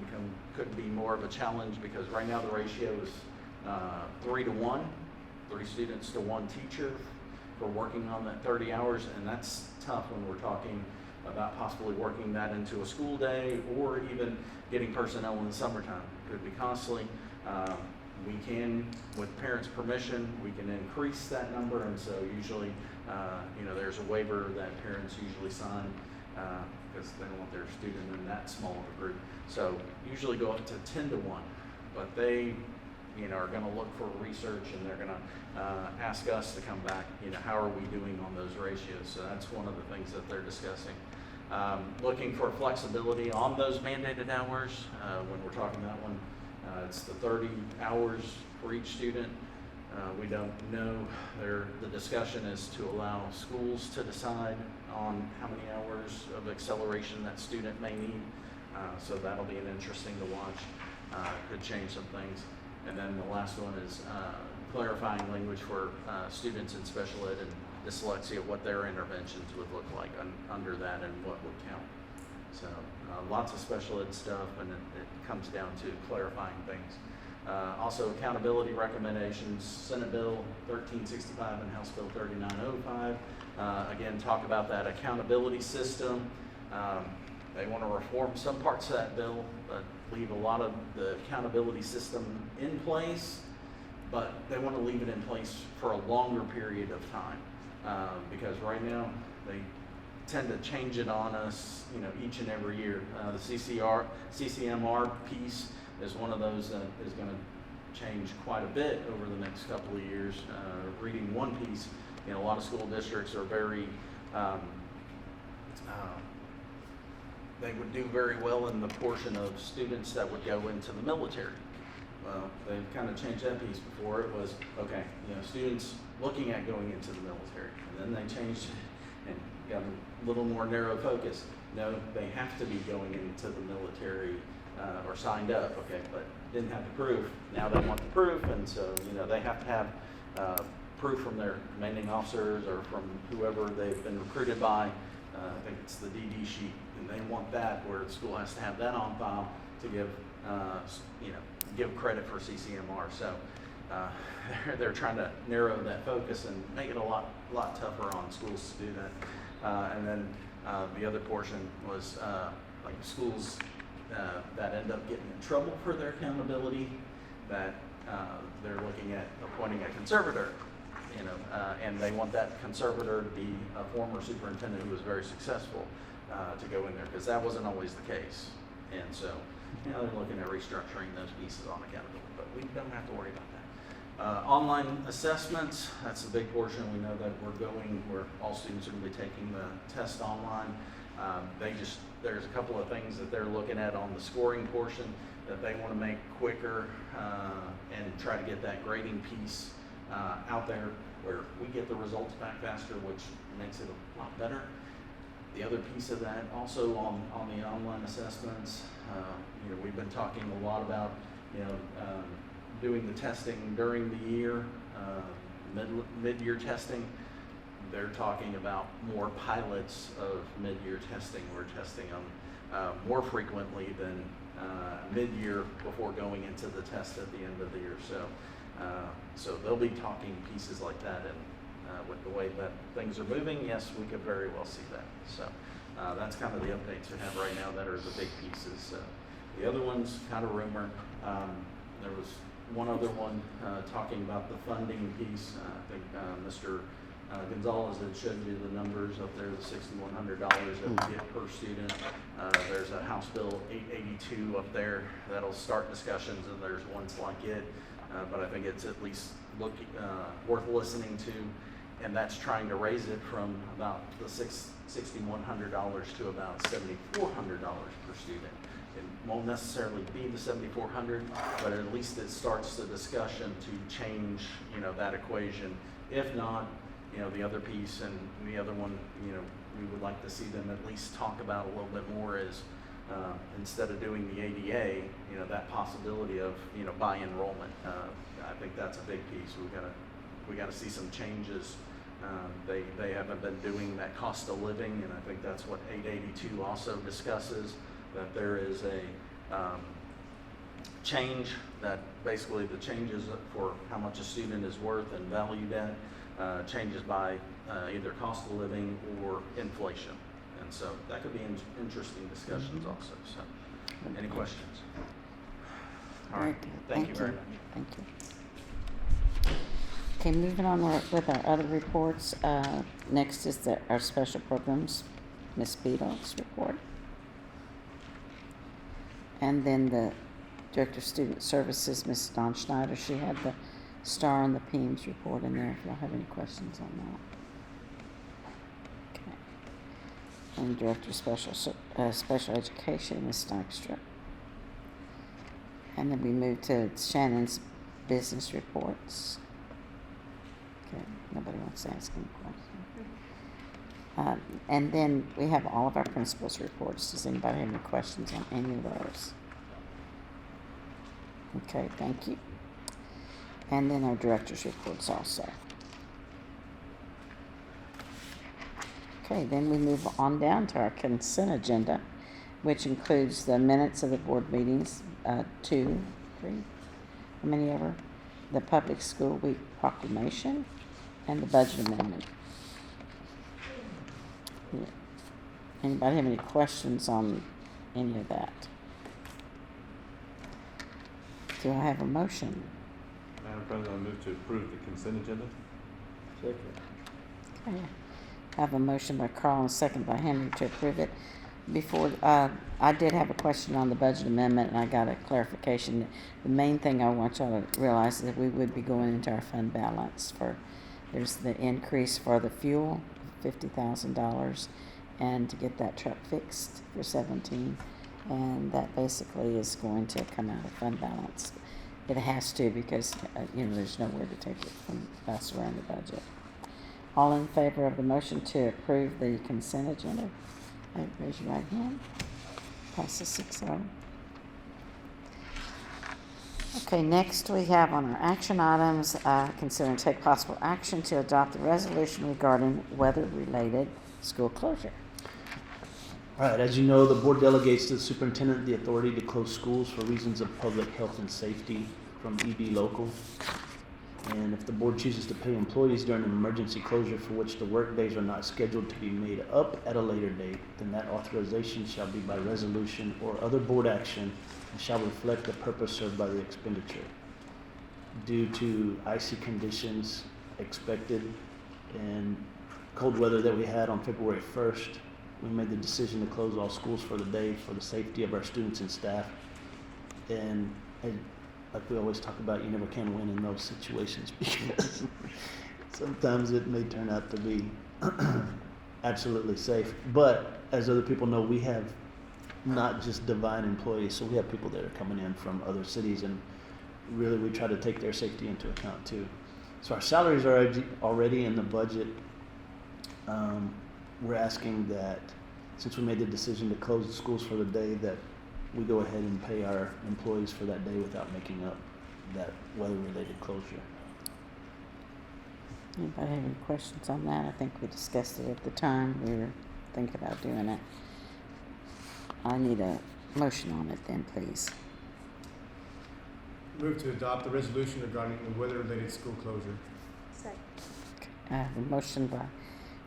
[SPEAKER 7] could be more of a challenge, because right now the ratio is 3 to 1, 3 students to 1 teacher for working on that 30 hours, and that's tough when we're talking about possibly working that into a school day or even getting personnel in the summertime. It could be costly. We can, with parents' permission, we can increase that number, and so usually, there's a waiver that parents usually sign because they don't want their student in that small of a group. So usually go up to 10 to 1, but they are going to look for research, and they're going to ask us to come back, how are we doing on those ratios? So that's one of the things that they're discussing. Looking for flexibility on those mandated hours. When we're talking that one, it's the 30 hours for each student. We don't know. The discussion is to allow schools to decide on how many hours of acceleration that student may need. So that'll be an interesting to watch. Could change some things. And then the last one is clarifying language for students in special ed and dyslexia, what their interventions would look like under that and what would count. So lots of special ed stuff, and it comes down to clarifying things. Also, accountability recommendations, Senate Bill 1365 and House Bill 3905. Again, talk about that accountability system. They want to reform some parts of that bill, but leave a lot of the accountability system in place, but they want to leave it in place for a longer period of time. Because right now, they tend to change it on us, each and every year. The CCMR piece is one of those that is going to change quite a bit over the next couple of years. Reading one piece, a lot of school districts are very, they would do very well in the portion of students that would go into the military. Well, they've kind of changed that piece. Before it was, okay, students looking at going into the military, and then they changed it and got a little more narrow focus. No, they have to be going into the military or signed up, okay, but didn't have the proof. Now they want the proof, and so, they have to have proof from their commanding officers or from whoever they've been recruited by. I think it's the DD sheet, and they want that, where the school has to have that on file to give, give credit for CCMR. So they're trying to narrow that focus and make it a lot tougher on schools to do that. And then the other portion was like schools that end up getting in trouble for their accountability, that they're looking at appointing a conservator, and they want that conservator to be a former superintendent who was very successful to go in there, because that wasn't always the case. And so, they're looking at restructuring those pieces on accountability, but we don't have to worry about that. Online assessments, that's the big portion. We know that where all students are going to be taking the test online. There's a couple of things that they're looking at on the scoring portion that they want to make quicker and try to get that grading piece out there where we get the results back faster, which makes it a lot better. The other piece of that, also on the online assessments, we've been talking a lot about, doing the testing during the year, mid-year testing. They're talking about more pilots of mid-year testing. We're testing them more frequently than mid-year before going into the test at the end of the year. So they'll be talking pieces like that, and with the way that things are moving, yes, we could very well see that. So that's kind of the updates we have right now that are the big pieces. The other one's kind of rumor. There was one other one talking about the funding piece. I think Mr. Gonzalez had showed you the numbers up there, the $6,100 that we get per student. There's a House Bill 882 up there that'll start discussions, and there's ones like it. But I think it's at least worth listening to, and that's trying to raise it from about the $6,100 to about $7,400 per student. It won't necessarily be the $7,400, but at least it starts the discussion to change, that equation. If not, the other piece and the other one, we would like to see them at least talk about a little bit more is instead of doing the ADA, that possibility of, by enrollment. I think that's a big piece. We got to see some changes. They haven't been doing that cost of living, and I think that's what 882 also discusses, that there is a change, that basically the changes for how much a student is worth and valued at changes by either cost of living or inflation. And so that could be interesting discussions also. So, any questions? All right. Thank you very much.
[SPEAKER 1] Thank you. Okay, moving on with our other reports. Next is our special programs, Ms. Beadle's report. And then the Director of Student Services, Ms. Dawn Schneider, she had the star on the PEMS report in there if y'all have any questions on that. Okay. And Director of Special Education, Ms. Dykstra. And then we move to Shannon's business reports. Okay, nobody wants to ask any questions. And then we have all of our principals' reports. Does anybody have any questions on any of those? Okay, thank you. And then our director's reports also. Okay, then we move on down to our consent agenda, which includes the minutes of the board meetings, 2, 3, how many ever? The Public School Week proclamation and the budget amendment. Yeah. Anybody have any questions on any of that? Do I have a motion?
[SPEAKER 8] Madam President, I move to approve the consent agenda.
[SPEAKER 5] Second.
[SPEAKER 1] Okay. I have a motion by Carl and a second by Henry to approve it. Before, I did have a question on the budget amendment, and I got a clarification. The main thing I want y'all to realize is that we would be going into our fund balance for, there's the increase for the fuel, $50,000, and to get that truck fixed for 17, and that basically is going to come out of fund balance. It has to, because, there's nowhere to take it from elsewhere in the budget. All in favor of the motion to approve the consent agenda? Raise your right hand. Passes 6-0. Okay, next we have on our action items, consider and take possible action to adopt a resolution regarding weather-related school closure.
[SPEAKER 5] All right, as you know, the board delegates to the superintendent the authority to close schools for reasons of public health and safety from EB Local. And if the board chooses to pay employees during an emergency closure for which the work days are not scheduled to be made up at a later date, then that authorization shall be by resolution or other board action and shall reflect the purpose served by the expenditure. Due to icy conditions expected and cold weather that we had on February 1st, we made the decision to close all schools for the day for the safety of our students and staff. And like we always talk about, you never can win in those situations because sometimes it may turn out to be absolutely safe. But as other people know, we have not just Devine employees, so we have people that are coming in from other cities, and really we try to take their safety into account too. So our salaries are already in the budget. We're asking that since we made the decision to close the schools for the day, that we go ahead and pay our employees for that day without making up that weather-related closure.
[SPEAKER 1] Anybody have any questions on that? I think we discussed it at the time we were thinking about doing it. I need a motion on it then, please.
[SPEAKER 10] Move to adopt the resolution regarding the weather-related school closure.
[SPEAKER 3] Second.
[SPEAKER 1] I have a motion by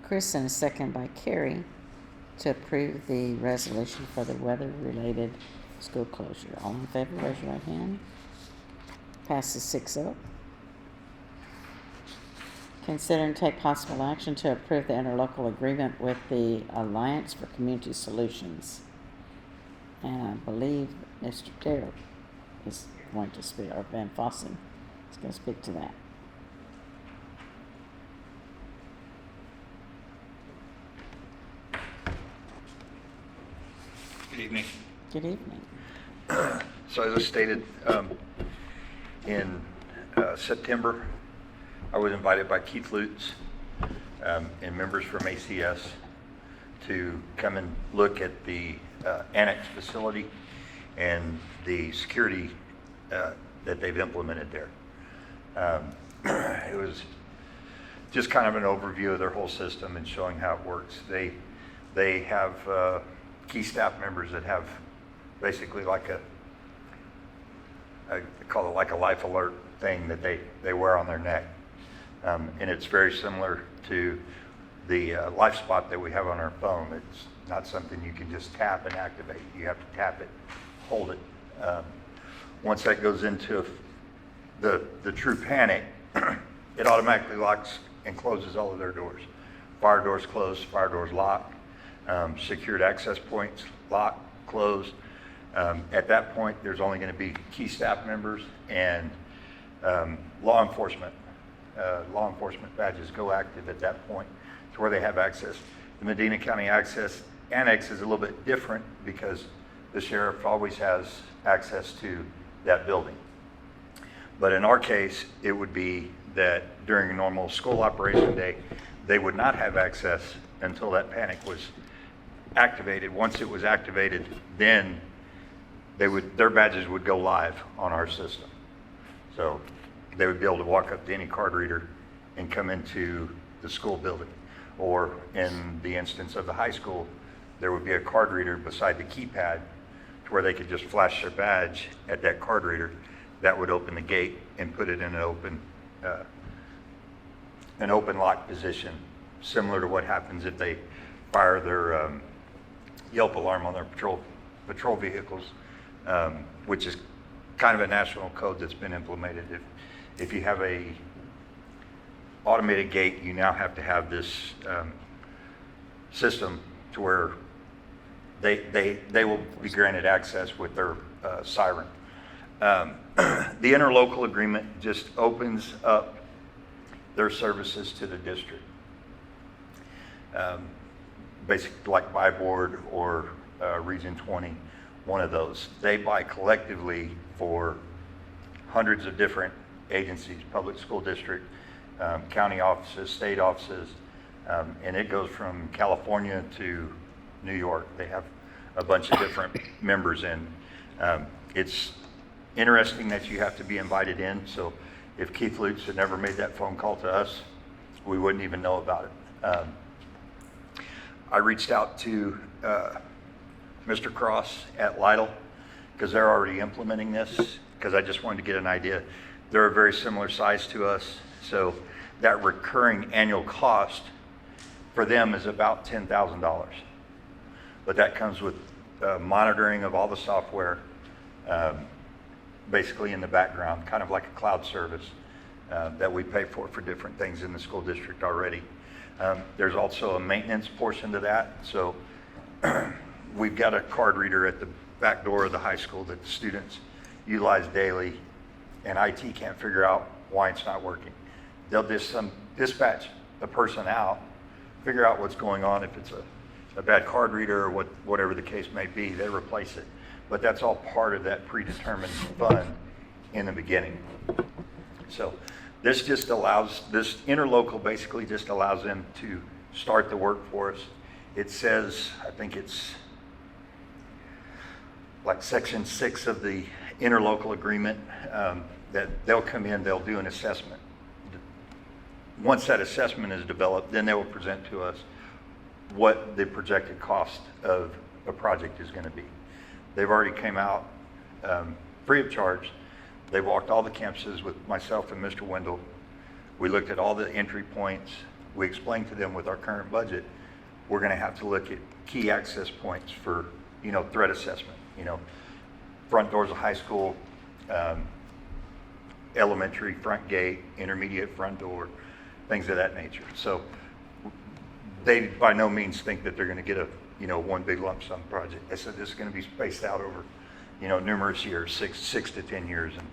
[SPEAKER 1] Chris and a second by Carrie to approve the resolution for the weather-related school closure. All in favor, raise your right hand. Passes 6-0. Consider and take possible action to approve the interlocal agreement with the Alliance for Community Solutions. And I believe Mr. Darren is going to speak, or Van Fessen is going to speak to that.
[SPEAKER 11] Good evening.
[SPEAKER 1] Good evening.
[SPEAKER 11] So as I stated, in September, I was invited by Keith Lutz and members from ACS to come and look at the annex facility and the security that they've implemented there. It was just kind of an overview of their whole system and showing how it works. They have key staff members that have basically like I call it like a life alert thing that they wear on their neck. And it's very similar to the life spot that we have on our phone. It's not something you can just tap and activate. You have to tap it, hold it. Once that goes into the true panic, it automatically locks and closes all of their doors. Fire doors closed, fire doors locked, secured access points locked, closed. At that point, there's only going to be key staff members and law enforcement. Law enforcement badges go active at that point to where they have access. The Medina County Annex is a little bit different because the sheriff always has access to that building. But in our case, it would be that during a normal school operation day, they would not have access until that panic was activated. Once it was activated, then their badges would go live on our system. So they would be able to walk up to any card reader and come into the school building. Or in the instance of the high school, there would be a card reader beside the keypad to where they could just flash their badge at that card reader. That would open the gate and put it in an open lock position, similar to what happens if they fire their Yelp alarm on their patrol vehicles, which is kind of a national code that's been implemented. If you have a automated gate, you now have to have this system to where they will be granted access with their siren. The interlocal agreement just opens up their services to the district. Basically like Buy Board or Region 20, one of those. They buy collectively for hundreds of different agencies, public school district, county offices, state offices, and it goes from California to New York. They have a bunch of different members in. It's interesting that you have to be invited in, so if Keith Lutz had never made that phone call to us, we wouldn't even know about it. I reached out to Mr. Cross at Lytle because they're already implementing this, because I just wanted to get an idea. They're a very similar size to us, so that recurring annual cost for them is about $10,000. But that comes with monitoring of all the software, basically in the background, kind of like a cloud service that we pay for different things in the school district already. There's also a maintenance portion to that. So we've got a card reader at the back door of the high school that the students utilize daily, and IT can't figure out why it's not working. They'll just dispatch a person out, figure out what's going on. If it's a bad card reader or whatever the case may be, they replace it. But that's all part of that predetermined fund in the beginning. So this interlocal basically just allows them to start the work for us. It says, I think it's like section 6 of the interlocal agreement, that they'll come in, they'll do an assessment. Once that assessment is developed, then they will present to us what the projected cost of a project is going to be. They've already came out free of charge. They walked all the campuses with myself and Mr. Wendell. We looked at all the entry points. We explained to them with our current budget, we're going to have to look at key access points for, threat assessment. Front doors of high school, elementary front gate, intermediate front door, things of that nature. So they by no means think that they're going to get a one big lump sum project. They said this is going to be spaced out over numerous years, 6 to 10 years, and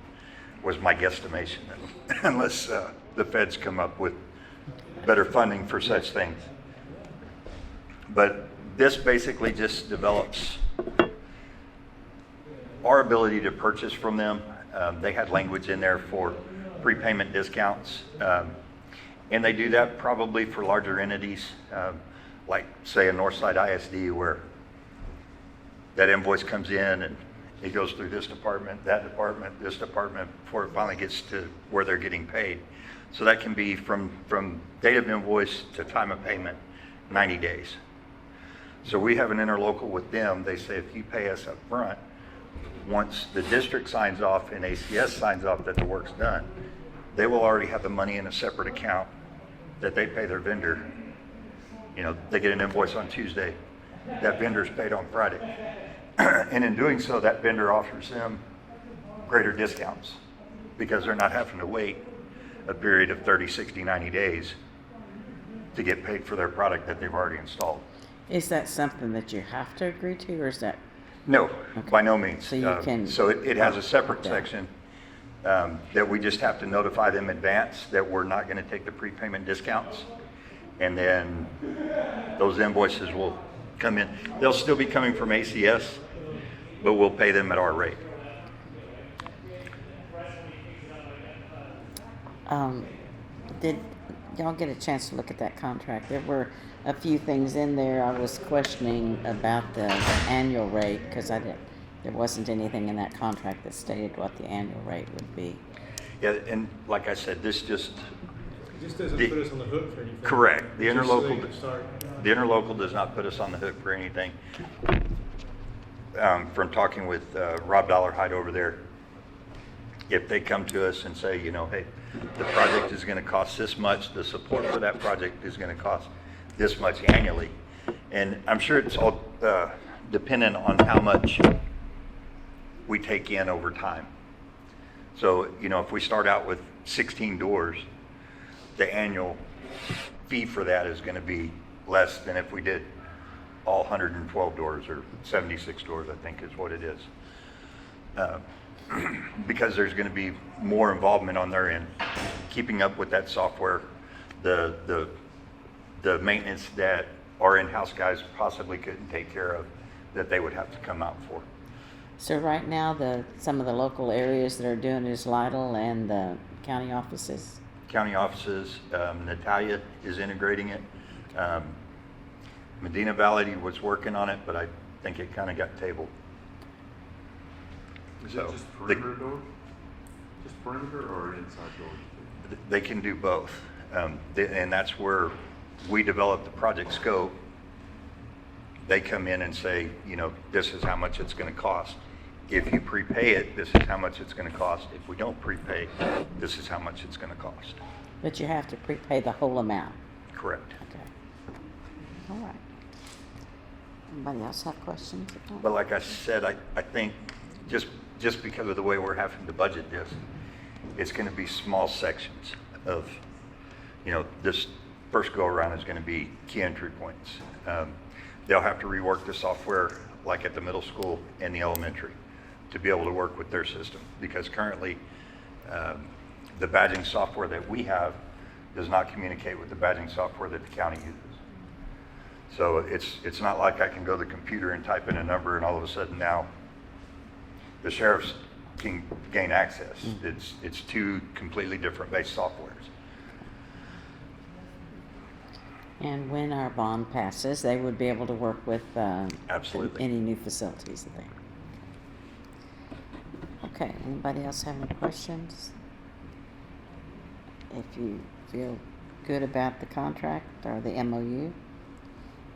[SPEAKER 11] was my guesstimation, unless the feds come up with better funding for such things. But this basically just develops our ability to purchase from them. They had language in there for prepayment discounts, and they do that probably for larger entities, like say a Northside ISD, where that invoice comes in and it goes through this department, this department, before it finally gets to where they're getting paid. So that can be from date of invoice to time of payment, 90 days. So we have an interlocal with them. They say if you pay us up front, once the district signs off and ACS signs off that the work's done, they will already have the money in a separate account that they pay their vendor. They get an invoice on Tuesday, that vendor's paid on Friday. And in doing so, that vendor offers them greater discounts because they're not having to wait a period of 30, 60, 90 days to get paid for their product that they've already installed.
[SPEAKER 1] Is that something that you have to agree to, or is that?
[SPEAKER 11] No,
[SPEAKER 1] Okay.
[SPEAKER 11] by no means.
[SPEAKER 1] So you can.
[SPEAKER 11] So it has a separate
[SPEAKER 1] Yeah.
[SPEAKER 11] section that we just have to notify them in advance that we're not going to take the prepayment discounts. And then those invoices will come in. They'll still be coming from ACS, but we'll pay them at our rate.
[SPEAKER 1] Did y'all get a chance to look at that contract? There were a few things in there I was questioning about the annual rate, because there wasn't anything in that contract that stated what the annual rate would be.
[SPEAKER 11] Yeah, and like I said, this just,
[SPEAKER 10] It just doesn't
[SPEAKER 11] The-
[SPEAKER 10] put us on the hook for anything.
[SPEAKER 11] correct. The
[SPEAKER 10] Just so they
[SPEAKER 11] interlocal,
[SPEAKER 10] can start.
[SPEAKER 11] the interlocal does not put us on the hook for anything. From talking with Rob Dollarhide over there, if they come to us and say, you know, hey, the project is going to cost this much, the support for that project is going to cost this much annually. And I'm sure it's all dependent on how much we take in over time. So, you know, if we start out with 16 doors, the annual fee for that is going to be less than if we did all 112 doors or 76 doors, I think is what it is. Because there's going to be more involvement on their end, keeping up with that software, the maintenance that our in-house guys possibly couldn't take care of, that they would have to come out for.
[SPEAKER 1] So right now, some of the local areas that are doing it is Lytle and the county offices.
[SPEAKER 11] County offices, Natalia is integrating it. Medina Valley was working on it, but I think it kind of got tabled.
[SPEAKER 8] Is
[SPEAKER 11] So,
[SPEAKER 8] it just perimeter doors? Just perimeter or inside doors?
[SPEAKER 11] They can do both. And that's where we develop the project scope. They come in and say, you know, this is how much it's going to cost. If you prepay it, this is how much it's going to cost. If we don't prepay, this is how much it's going to cost.
[SPEAKER 1] But you have to prepay the whole amount.
[SPEAKER 11] Correct.
[SPEAKER 1] Okay. All right. Anybody else have questions?
[SPEAKER 11] But like I said, I think just because of the way we're having to budget this, it's going to be small sections of, you know, this first go around is going to be key entry points. They'll have to rework the software like at the middle school and the elementary to be able to work with their system, because currently the badging software that we have does not communicate with the badging software that the county uses. So it's not like I can go to the computer and type in a number and all of a sudden now the sheriffs can gain access. It's two completely different based softwares.
[SPEAKER 1] And when our bond passes, they would be able to work with
[SPEAKER 11] Absolutely.
[SPEAKER 1] any new facilities there. Okay, anybody else have any questions? If you feel good about the contract or the MOU,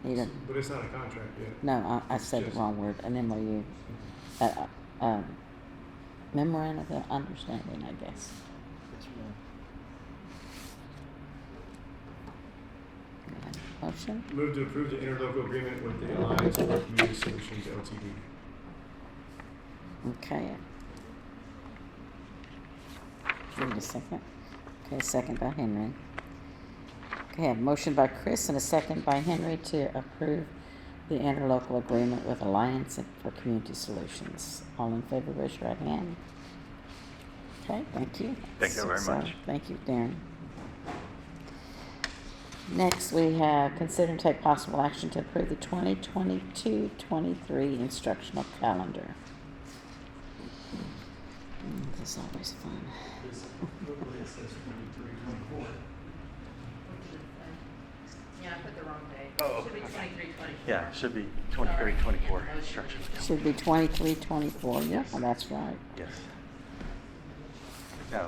[SPEAKER 1] need a,
[SPEAKER 10] But it's not a contract yet.
[SPEAKER 1] no, I said the
[SPEAKER 10] Just-
[SPEAKER 1] wrong word, an MOU. Memorandum of understanding, I guess. Motion?
[SPEAKER 10] Move to approve the interlocal agreement with the Alliance for Community Solutions LTD.
[SPEAKER 1] Okay. Need a second? Okay, second by Henry. Okay, a motion by Chris and a second by Henry to approve the interlocal agreement with Alliance for Community Solutions. All in favor, raise your right hand. Okay, thank you.
[SPEAKER 11] Thank you very much.
[SPEAKER 1] Thank you, Darren. Next, we have consider and take possible action to approve the 2022-23 instructional calendar. This is always fun.
[SPEAKER 4] This literally it says 23, 24.
[SPEAKER 12] Yeah, I put the wrong date.
[SPEAKER 7] Oh,
[SPEAKER 12] Should be
[SPEAKER 7] okay.
[SPEAKER 12] 23, 24.
[SPEAKER 7] Yeah, it should be 23, 24 instructions.
[SPEAKER 1] Should be 23-24, yeah, well, that's right.
[SPEAKER 7] Yes. No,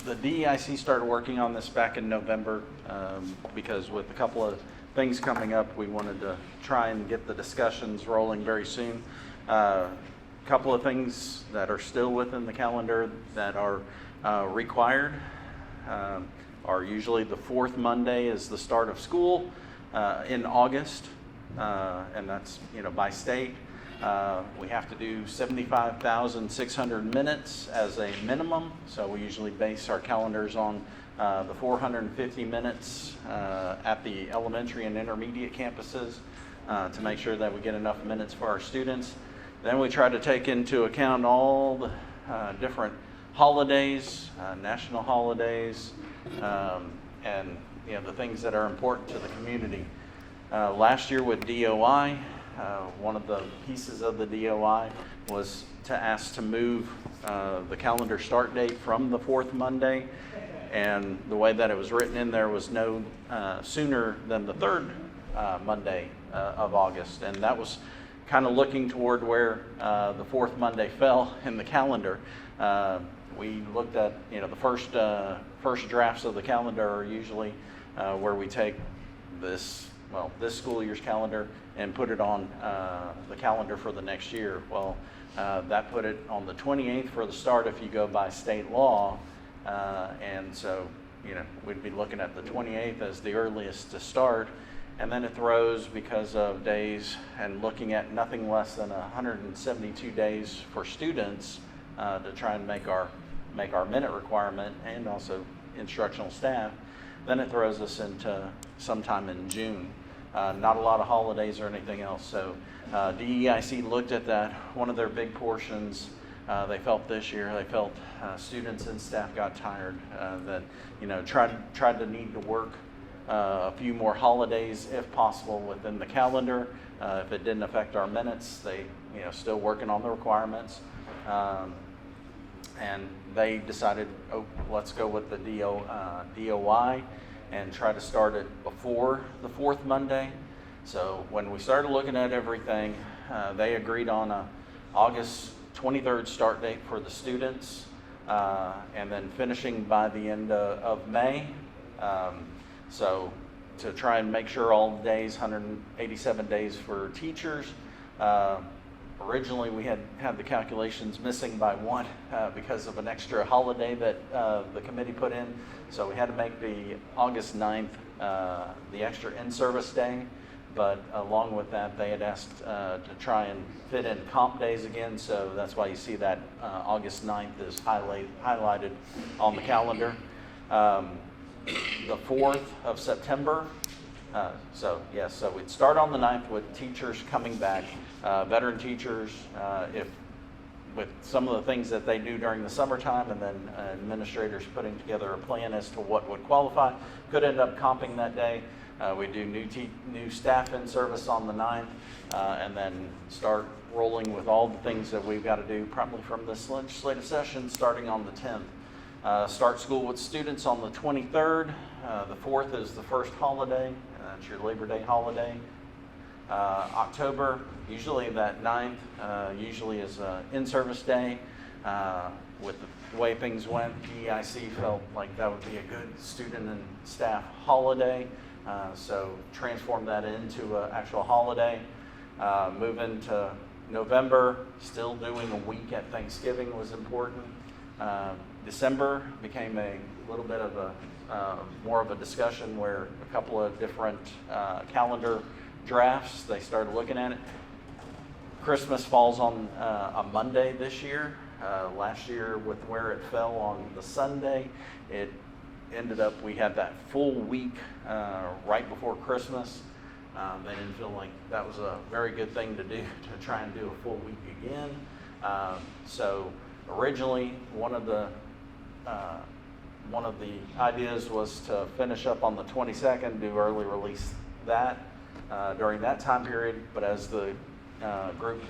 [SPEAKER 7] the DEIC started working on this back in November because with a couple of things coming up, we wanted to try and get the discussions rolling very soon. Couple of things that are still within the calendar that are required are usually the fourth Monday is the start of school in August, and that's, you know, by state. We have to do 75,600 minutes as a minimum, so we usually base our calendars on the 450 minutes at the elementary and intermediate campuses to make sure that we get enough minutes for our students. Then we try to take into account all the different holidays, national holidays, and you know, the things that are important to the community. Last year with DOI, one of the pieces of the DOI was to ask to move the calendar start date from the fourth Monday, and the way that it was written in there was no sooner than the third Monday of August, and that was kind of looking toward where the fourth Monday fell in the calendar. we looked at, the first drafts of the calendar are usually where we take this school year's calendar and put it on the calendar for the next year. Well, that put it on the 28th for the start if you go by state law. And so, we'd be looking at the 28th as the earliest to start. And then it throws because of days and looking at nothing less than 172 days for students to try and make our minute requirement and also instructional staff. Then it throws us into sometime in June. Not a lot of holidays or anything else. So DEIC looked at that. One of their big portions they felt this year, students and staff got tired that, tried to need to work a few more holidays if possible within the calendar. If it didn't affect our minutes, they, still working on the requirements. And they decided, let's go with the DOI and try to start it before the fourth Monday. So when we started looking at everything, they agreed on a August 23rd start date for the students, and then finishing by the end of May. So to try and make sure all the days, 187 days for teachers. Originally, we had the calculations missing by one because of an extra holiday that the committee put in. So we had to make the August 9th the extra in-service day. But along with that, they had asked to try and fit in comp days again. So that's why you see that August 9th is highlighted on the calendar. The 4th of September. So we'd start on the 9th with teachers coming back, veteran teachers, with some of the things that they do during the summertime, and then administrators putting together a plan as to what would qualify. Could end up comping that day. We do new staff in service on the 9th, and then start rolling with all the things that we've got to do probably from this legislative session starting on the 10th. Start school with students on the 23rd. The 4th is the first holiday. It's your Labor Day holiday. October, usually that 9th, usually is an in-service day. With the way things went, DEIC felt like that would be a good student and staff holiday. So transform that into an actual holiday. Move into November, still doing a week at Thanksgiving was important. December became a little bit of a more of a discussion where a couple of different calendar drafts, they started looking at it. Christmas falls on a Monday this year. Last year, with where it fell on the Sunday, it ended up, we had that full week right before Christmas. They didn't feel like that was a very good thing to do, to try and do a full week again. So originally, one of the ideas was to finish up on the 22nd, do early release that during that time period. But as the group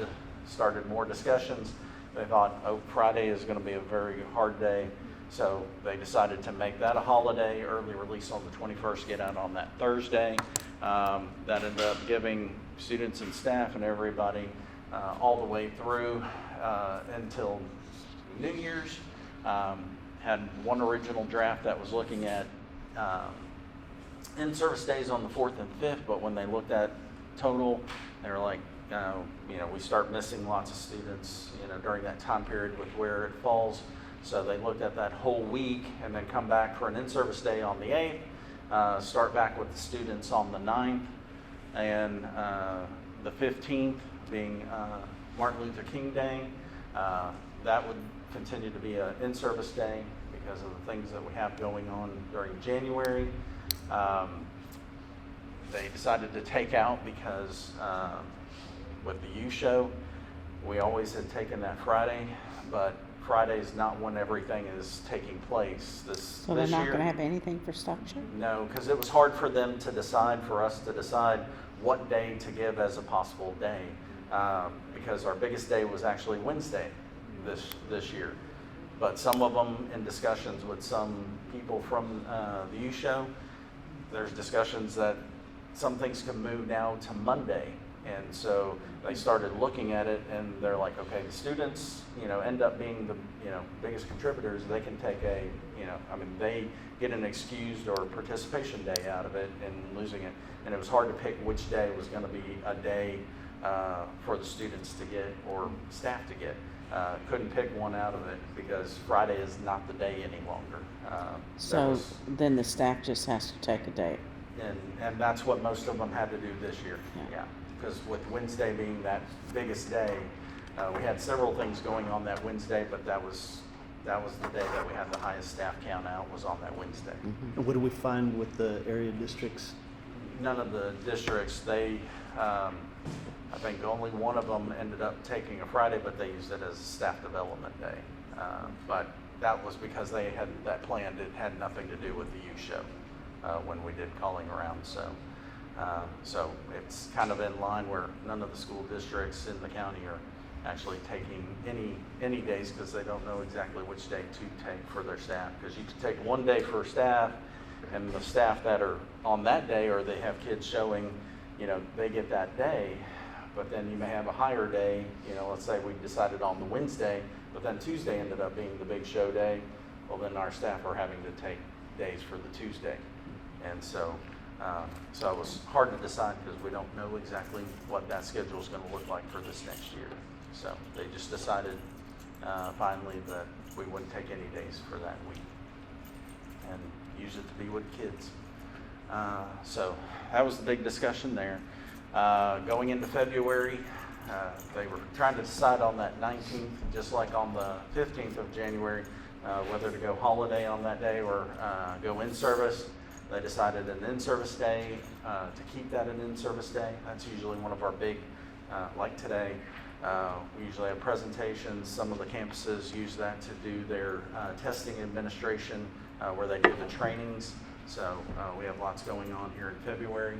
[SPEAKER 7] started more discussions, they thought, Friday is going to be a very hard day. So they decided to make that a holiday, early release on the 21st, get out on that Thursday. That ended up giving students and staff and everybody all the way through until New Year's. Had one original draft that was looking at in-service days on the 4th and 5th, but when they looked at total, they were like, we start missing lots of students, during that time period with where it falls. So they looked at that whole week and then come back for an in-service day on the 8th, start back with the students on the 9th, and the 15th being Martin Luther King Day. That would continue to be an in-service day because of the things that we have going on during January. They decided to take out because with the U show, we always had taken that Friday, but Friday is not when everything is taking place.
[SPEAKER 1] So they're not going to have anything for stock show?
[SPEAKER 7] No, because it was hard for them to decide, for us to decide what day to give as a possible day, because our biggest day was actually Wednesday this year. But some of them, in discussions with some people from the U show, there's discussions that some things can move now to Monday And so they started looking at it, and they're like, okay, the students, end up being the, biggest contributors. They can take they get an excused or participation day out of it and losing it. And it was hard to pick which day was going to be a day for the students to get or staff to get. Couldn't pick one out of it because Friday is not the day any longer.
[SPEAKER 1] Then the staff just has to take a day.
[SPEAKER 7] And that's what most of them had to do this year. Yeah. Because with Wednesday being that biggest day, we had several things going on that Wednesday, but that was the day that we had the highest staff count out, was on that Wednesday.
[SPEAKER 5] And what do we find with the area districts?
[SPEAKER 7] None of the districts, I think only one of them ended up taking a Friday, but they used it as a staff development day. But that was because they had that planned. It had nothing to do with the youth show when we did calling around. So it's kind of in line where none of the school districts in the county are actually taking any days because they don't know exactly which day to take for their staff. Because you could take one day for staff, and the staff that are on that day, or they have kids showing, they get that day. But then you may have a higher day, let's say we decided on the Wednesday, but then Tuesday ended up being the big show day. Well, then our staff are having to take days for the Tuesday. And so it was hard to decide because we don't know exactly what that schedule is going to look like for this next year. So they just decided finally that we wouldn't take any days for that week and use it to be with kids. So that was the big discussion there. Going into February, they were trying to decide on that 19th, just like on the 15th of January, whether to go holiday on that day or go in service. They decided an in-service day, to keep that an in-service day. That's usually one of our big, like today, we usually have presentations. Some of the campuses use that to do their testing administration, where they do the trainings. So we have lots going on here in February.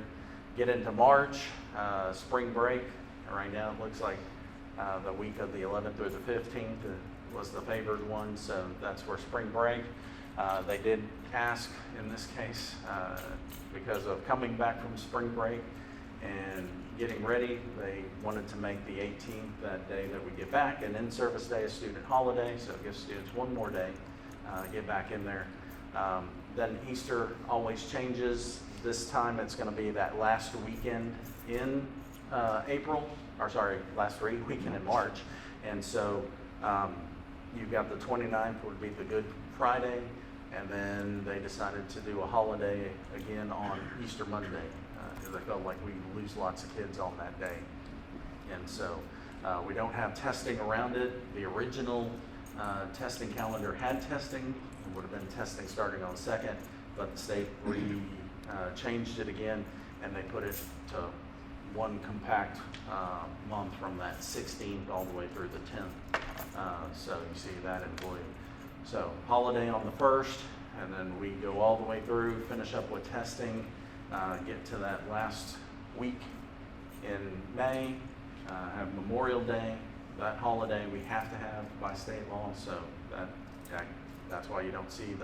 [SPEAKER 7] Get into March, spring break. Right now it looks like the week of the 11th through the 15th was the favored one, so that's for spring break. They did ask in this case, because of coming back from spring break and getting ready, they wanted to make the 18th, that day that we get back, an in-service day, a student holiday, so it gives students one more day, get back in there. Then Easter always changes. This time it's going to be that last weekend in last weekend in March. And so you've got the 29th would be the Good Friday, and then they decided to do a holiday again on Easter Monday because they felt like we lose lots of kids on that day. And so we don't have testing around it. The original testing calendar had testing. It would have been testing starting on the 2nd, but the state changed it again, and they put it to one compact month from that 16th all the way through the 10th. So you see that in blue. So holiday on the 1st, and then we go all the way through, finish up with testing, get to that last week in May, have Memorial Day. That holiday we have to have by state law, so that's why you don't see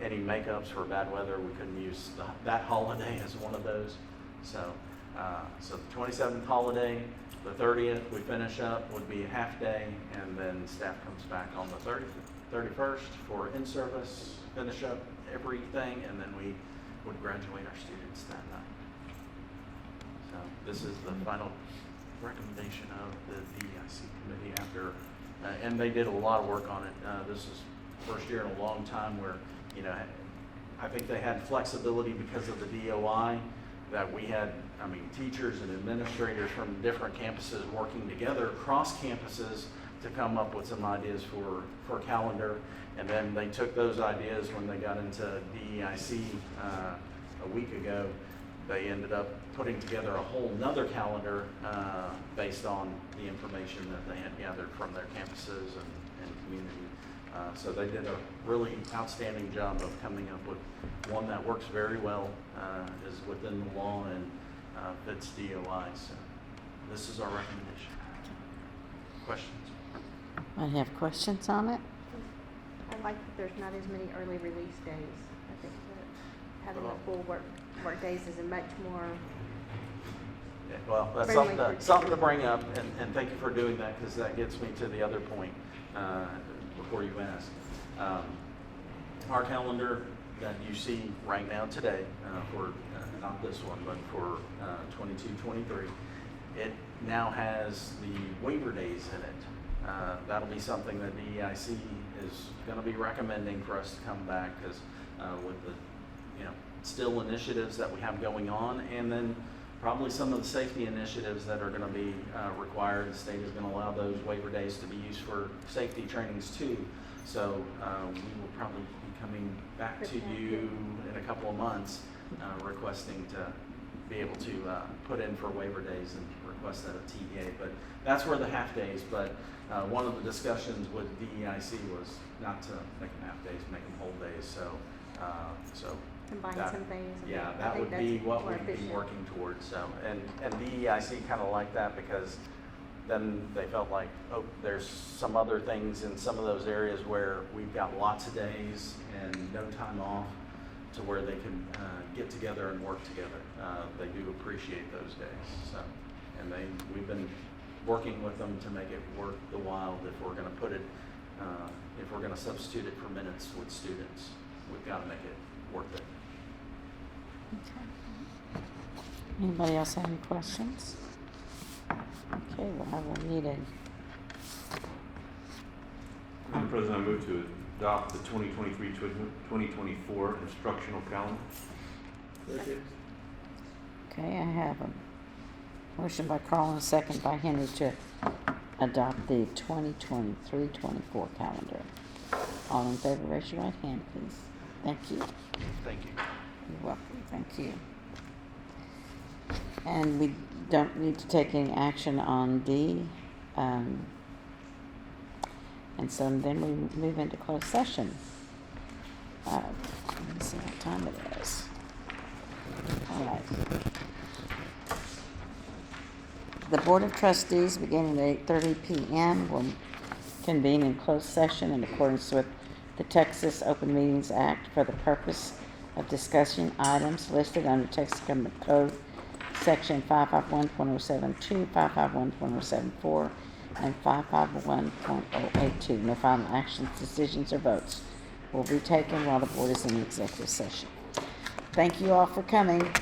[SPEAKER 7] any makeups for bad weather. We couldn't use that holiday as one of those. So the 27th holiday, the 30th we finish up would be a half day, and then staff comes back on the 31st for in-service, finish up everything, and then we would graduate our students that night. So this is the final recommendation of the DEIC committee after, and they did a lot of work on it. This is first year in a long time where, I think they had flexibility because of the DOI that we had, teachers and administrators from different campuses working together across campuses to come up with some ideas for calendar. And then they took those ideas when they got into DEIC a week ago. They ended up putting together a whole nother calendar based on the information that they had gathered from their campuses and community. So they did a really outstanding job of coming up with one that works very well, is within the law and fits DOI. So this is our recommendation. Questions?
[SPEAKER 1] I have questions on it.
[SPEAKER 3] I like that there's not as many early release days. I think that having the full work days is a much more
[SPEAKER 7] Okay, well, that's
[SPEAKER 3] Friendly
[SPEAKER 7] something to bring up, and thank you for doing that, because that gets me to the other point before you ask. Our calendar that you see right now today, for not this one, but for 22-23, it now has the waiver days in it. That'll be something that DEIC is going to be recommending for us to come back, because with the still initiatives that we have going on, and then probably some of the safety initiatives that are going to be required. The state is going to allow those waiver days to be used for safety trainings too. So we will probably be coming back to you in a couple of months requesting to be able to put in for waiver days and request that of TEA. But that's where the half days, but one of the discussions with DEIC was not to make them half days, make them whole days. So
[SPEAKER 3] Combine
[SPEAKER 7] that,
[SPEAKER 3] some things.
[SPEAKER 7] yeah,
[SPEAKER 3] I
[SPEAKER 7] that
[SPEAKER 3] think
[SPEAKER 7] would
[SPEAKER 3] that's
[SPEAKER 7] be what
[SPEAKER 3] more
[SPEAKER 7] we'd be
[SPEAKER 3] efficient.
[SPEAKER 7] working towards. So, and DEIC kind of like that, because then they felt like, oh, there's some other things in some of those areas where we've got lots of days and no time off, to where they can get together and work together. They do appreciate those days. So, and we've been working with them to make it worth the while. If we're going to put it, if we're going to substitute it for minutes with students, we've got to make it worth it.
[SPEAKER 1] Anybody else have any questions? Okay, well, I will need it.
[SPEAKER 8] Madam President, I move to adopt the 2023-2024 instructional calendar.
[SPEAKER 1] Okay, I have a motion by Carl and a second by Henry to adopt the 2023-24 calendar. All in favor, raise your right hand, please. Thank you.
[SPEAKER 7] Thank you.
[SPEAKER 1] You're welcome. Thank you. And we don't need to take any action on D. And so then we move into closed session. Let me see what time it is. All right. The Board of Trustees, beginning at 8:30 p.m., will convene in closed session in accordance with the Texas Open Meetings Act for the purpose of discussing items listed under Texas Government Code Section 551.072, 551.074, and 551.082. No final actions, decisions, or votes will be taken while the board is in executive session. Thank you all for coming.